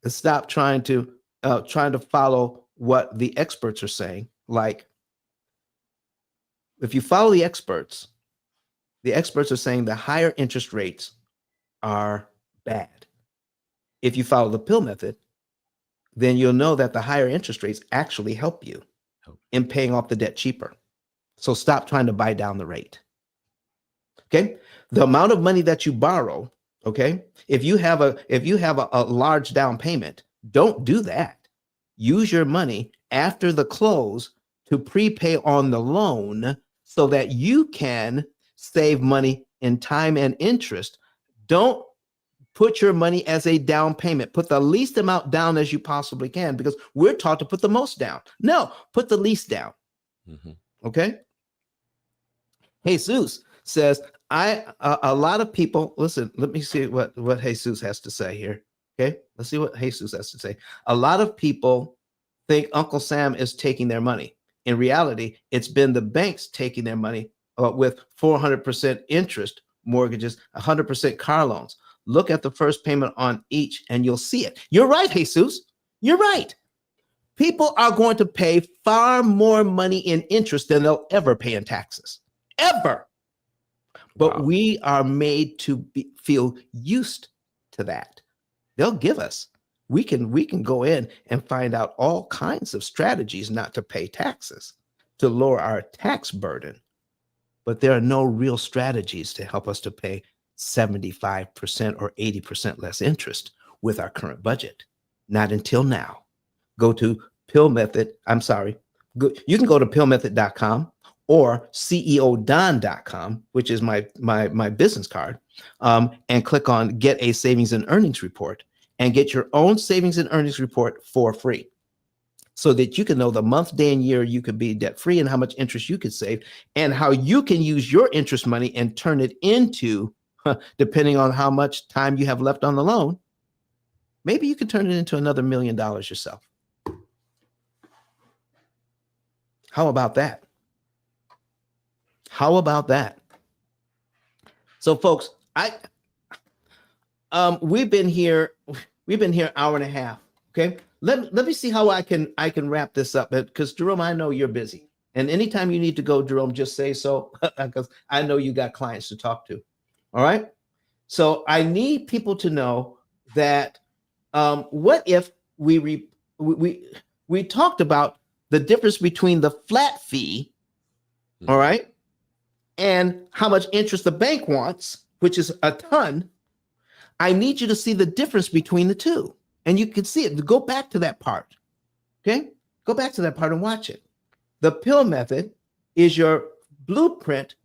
and stop trying to follow what the experts are saying. Like, if you follow the experts are saying the higher interest rates are bad. If you follow the P.I.L.L method, then you'll know that the higher interest rates actually help you in paying off the debt cheaper. So stop trying to buy down the rate. Okay. The amount of money that you borrow, okay, if you have a large down payment, don't do that. Use your money after the close to prepay on the loan so that you can save money in time and interest. Don't put your money as a down payment. Put the least amount down as you possibly can, because we're taught to put the most down. No, put the least down. Mm-hmm. Okay. Jesus says, a lot of people, listen, let me see what Jesus has to say here. Okay. Let's see what Jesus has to say. A lot of people think Uncle Sam is taking their money. In reality, it's been the banks taking their money with 400% interest mortgages, 100% car loans. Look at the first payment on each and you'll see it. You're right, Jesus. You're right. People are going to pay far more money in interest than they'll ever pay in taxes. Ever. But Wow. we are made to feel used to that. They'll give us. We can go in and find out all kinds of strategies not to pay taxes, to lower our tax burden. But there are no real strategies to help us to pay 75% or 80% less interest with our current budget. Not until now. Go to Pill Method. I'm sorry. You can go to pillmethod.com or ceodon.com, which is my business card, and click on Get a Savings and Earnings Report and get your own savings and earnings report for free, so that you can know the month, day, and year you could be debt free and how much interest you could save and how you can use your interest money and turn it into, depending on how much time you have left on the loan, maybe you could turn it into another $1 million yourself. How about that? How about that? So folks, we've been here an hour and a half. Okay. Let me see how I can wrap this up, because Jerome, I know you're busy. And anytime you need to go, Jerome, just say so, because I know you got clients to talk to. All right. So I need people to know that what if we talked about the difference between the flat fee, all right, and how much interest the bank wants, which is a ton. I need you to see the difference between the two. And you can see it. Go back to that part. Okay? Go back to that part and watch it. The P.I.L.L method is your blueprint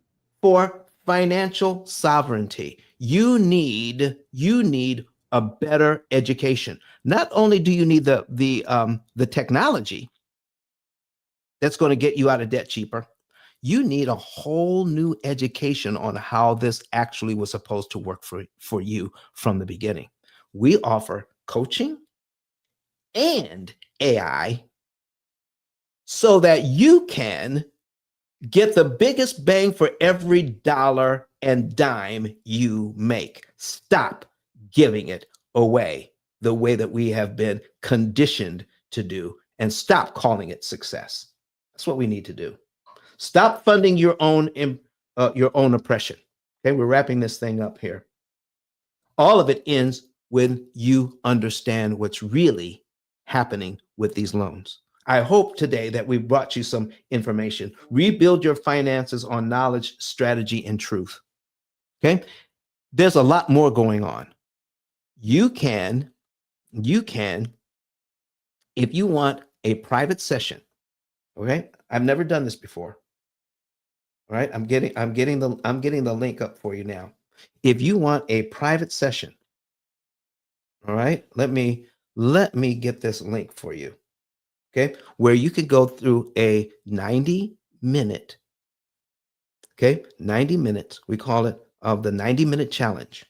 for financial sovereignty. You need a better education. Not only do you need the technology that's going to get you out of debt cheaper, you need a whole new education on how this actually was supposed to work for you from the beginning. We offer coaching and AI so that you can get the biggest bang for every dollar and dime you make. Stop giving it away the way that we have been conditioned to do, and stop calling it success. That's what we need to do. Stop funding your own oppression. Okay, we're wrapping this thing up here. All of it ends when you understand what's really happening with these loans. I hope today that we brought you some information. Rebuild your finances on knowledge, strategy, and truth. Okay, there's a lot more going on. You can, if you want a private session. Okay, I've never done this before. All right, I'm getting the link up for you now. If you want a private session, all right, let me get this link for you. Okay, where you can go through a 90-minute, okay, 90 minutes. We call it the 90-minute challenge.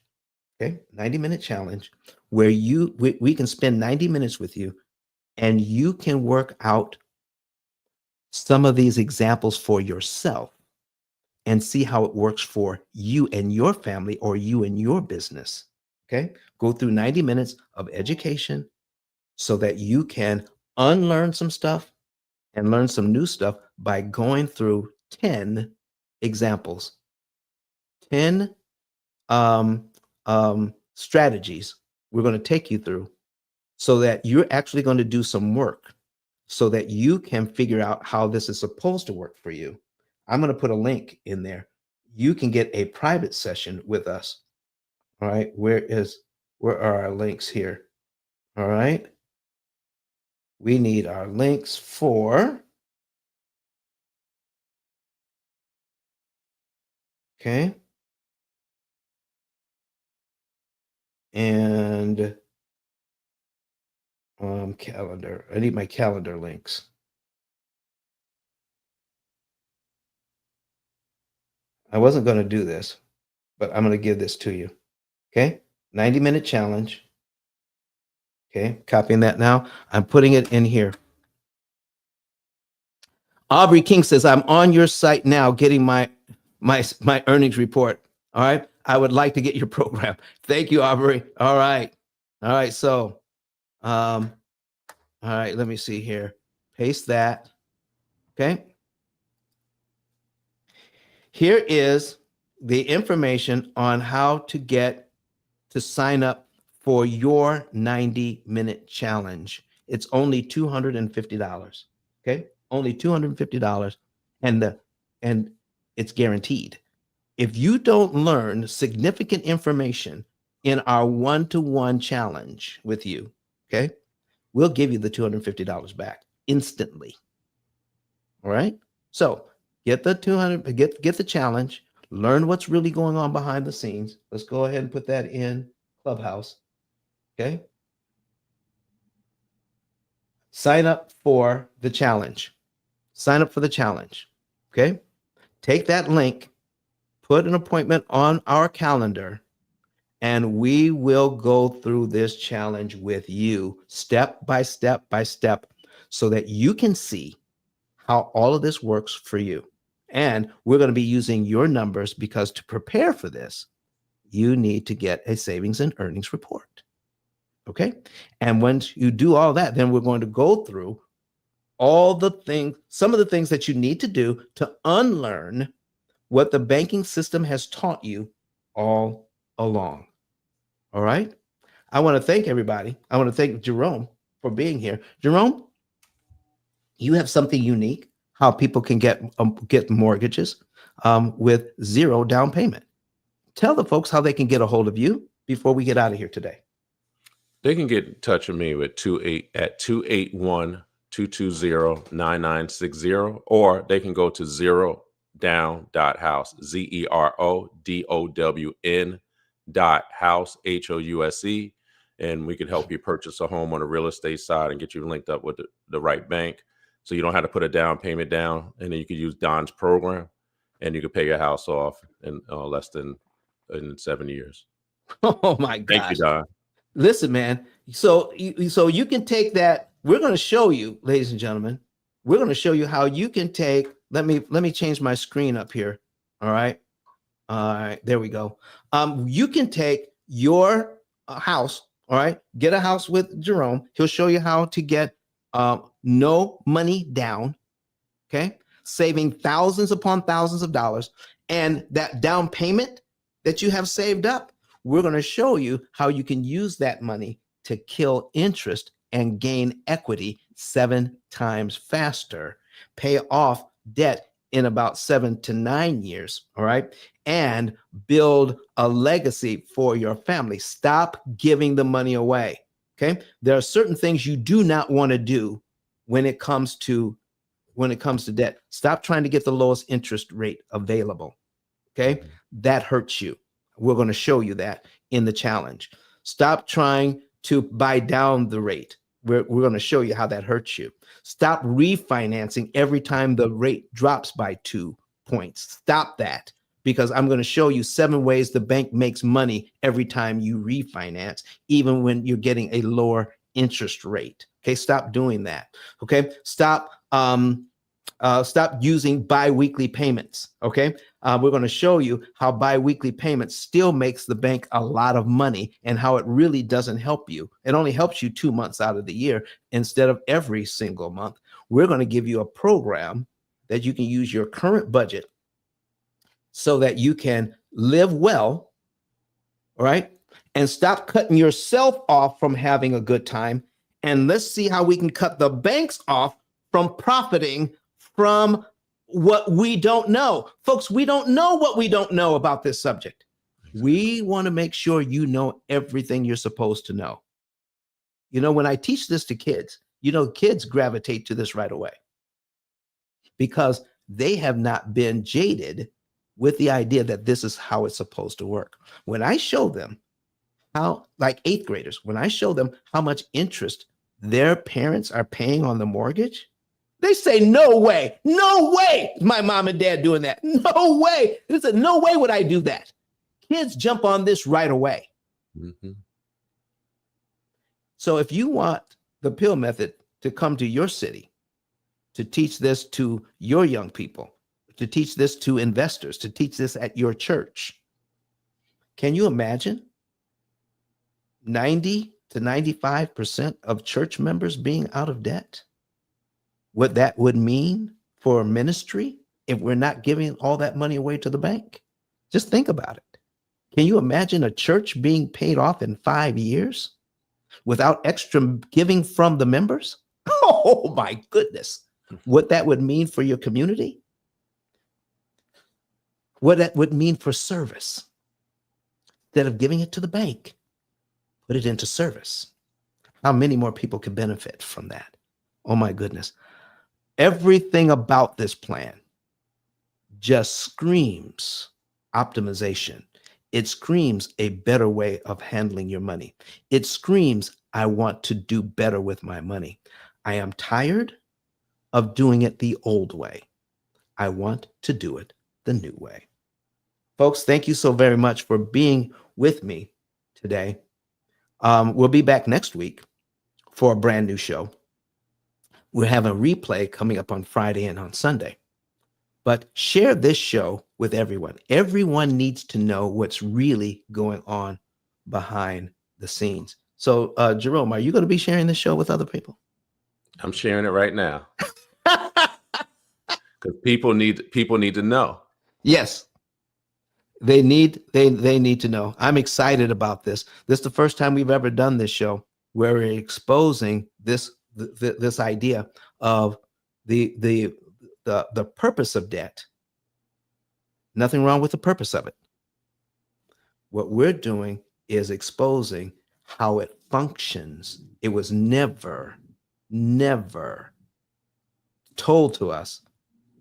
Okay, 90-minute challenge where we can spend 90 minutes with you, and you can work out some of these examples for yourself and see how it works for you and your family or you and your business. Okay. Go through 90 minutes of education so that you can unlearn some stuff and learn some new stuff by going through 10 examples, 10 strategies we're going to take you through so that you're actually going to do some work so that you can figure out how this is supposed to work for you. I'm going to put a link in there. You can get a private session with us. All right. Where are our links here? All right. We need our links for, okay. And calendar. I need my calendar links. I wasn't going to do this, but I'm going to give this to you. Okay. 90-minute challenge. Okay. Copying that now. I'm putting it in here. Aubrey King says, I'm on your site now getting my earnings report. All right. I would like to get your program. Thank you, Aubrey. All right. All right. So, all right, let me see here. Paste that. Okay. Here is the information on how to get to sign up for your 90-minute challenge. It's only $250. Okay. Only $250. And it's guaranteed. If you don't learn significant information in our one-to-one challenge with you, okay, we'll give you the $250 back instantly. All right. So get the 200, get the challenge, learn what's really going on behind the scenes. Let's go ahead and put that in Clubhouse. Okay. Sign up for the challenge. Sign up for the challenge. Okay. Take that link, put an appointment on our calendar, and we will go through this challenge with you step by step by step so that you can see how all of this works for you. And we're going to be using your numbers because to prepare for this, you need to get a savings and earnings report. Okay. And once you do all that, then we're going to go through all the things, some of the things that you need to do to unlearn what the banking system has taught you all along. All right. I want to thank everybody. I want to thank Jerome for being here. Jerome, you have something unique, how people can get mortgages with zero down payment. Tell the folks how they can get a hold of you before we get out of here today. They can get in touch with me with 281-220-9960, or they can go to zerodown.house, ZERODOWN.house, HOUSE, and we can help you purchase a home on the real estate side and get you linked up with the right bank. So you don't have to put a down payment down, and then you can use Don's program, and you can pay your house off in less than in 7 years. Oh my gosh. Thank you, Don. Listen, man. So you can take that. We're going to show you, ladies and gentlemen. We're going to show you how you can take. Let me change my screen up here. All right. All right. There we go. You can take your house. All right. Get a house with Jerome. He'll show you how to get no money down. Okay. Saving thousands upon thousands of dollars. And that down payment that you have saved up, we're going to show you how you can use that money to kill interest and gain equity 7 times faster, pay off debt in about 7 to 9 years. All right. And build a legacy for your family. Stop giving the money away. Okay. There are certain things you do not want to do when it comes to debt. Stop trying to get the lowest interest rate available. Okay. That hurts you. We're going to show you that in the challenge. Stop trying to buy down the rate. We're going to show you how that hurts you. Stop refinancing every time the rate drops by 2 points. Stop that, because I'm going to show you 7 ways the bank makes money every time you refinance, even when you're getting a lower interest rate. Okay. Stop doing that. Okay. Stop using biweekly payments. Okay. We're going to show you how biweekly payments still makes the bank a lot of money and how it really doesn't help you. It only helps you 2 months out of the year instead of every single month. We're going to give you a program that you can use your current budget so that you can live well. All right. And stop cutting yourself off from having a good time. And let's see how we can cut the banks off from profiting from what we don't know. Folks, we don't know what we don't know about this subject. Exactly. We want to make sure you know everything you're supposed to know. You know, when I teach this to kids, kids gravitate to this right away because they have not been jaded with the idea that this is how it's supposed to work. When I show them how, like 8th graders, when I show them how much interest their parents are paying on the mortgage, they say, no way, my mom and dad doing that. No way. They said, no way would I do that. Kids jump on this right away. Mm-hmm. So if you want the P.I.L.L. method to come to your city, to teach this to your young people, to teach this to investors, to teach this at your church. Can you imagine 90 to 95% of church members being out of debt? What that would mean for ministry if we're not giving all that money away to the bank? Just think about it. Can you imagine a church being paid off in 5 years without extra giving from the members? Oh my goodness. What that would mean for your community? What that would mean for service. Instead of giving it to the bank, put it into service. How many more people could benefit from that? Oh my goodness. Everything about this plan just screams optimization. It screams a better way of handling your money. It screams, I want to do better with my money. I am tired of doing it the old way. I want to do it the new way. Folks, thank you so very much for being with me today. We'll be back next week for a brand new show. We'll have a replay coming up on Friday and on Sunday. But share this show with everyone. Everyone needs to know what's really going on behind the scenes. So, Jerome, are you going to be sharing this show with other people? I'm sharing it right now because people need to know. Yes, they need to know. I'm excited about this. This is the first time we've ever done this show where we're exposing this idea of the purpose of debt. Nothing wrong with the purpose of it. What we're doing is exposing how it functions. It was never told to us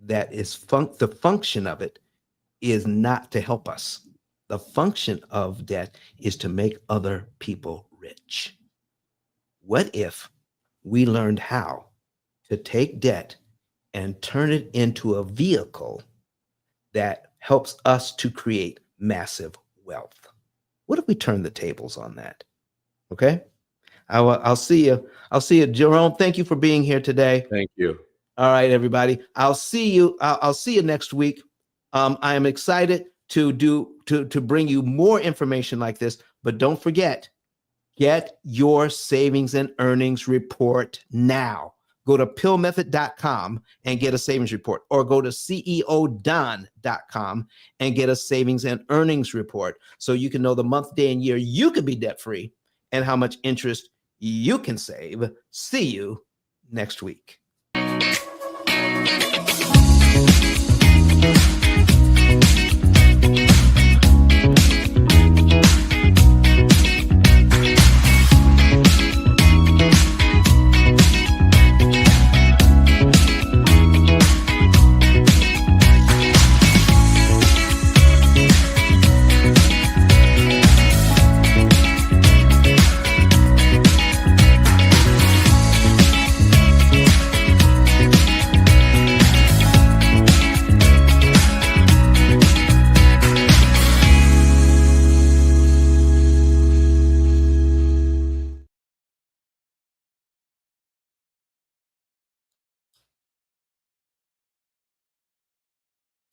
that the function of it is not to help us. The function of debt is to make other people rich. What if we learned how to take debt and turn it into a vehicle that helps us to create massive wealth? What if we turn the tables on that? Okay. I'll see you. I'll see you, Jerome. Thank you for being here today. Thank you. All right, everybody. I'll see you. I'll see you next week. I am excited to bring you more information like this, but don't forget, get your savings and earnings report now. Go to pillmethod.com and get a savings report, or go to ceodon.com and get a savings and earnings report so you can know the month, day, and year you could be debt-free and how much interest you can save. See you next week.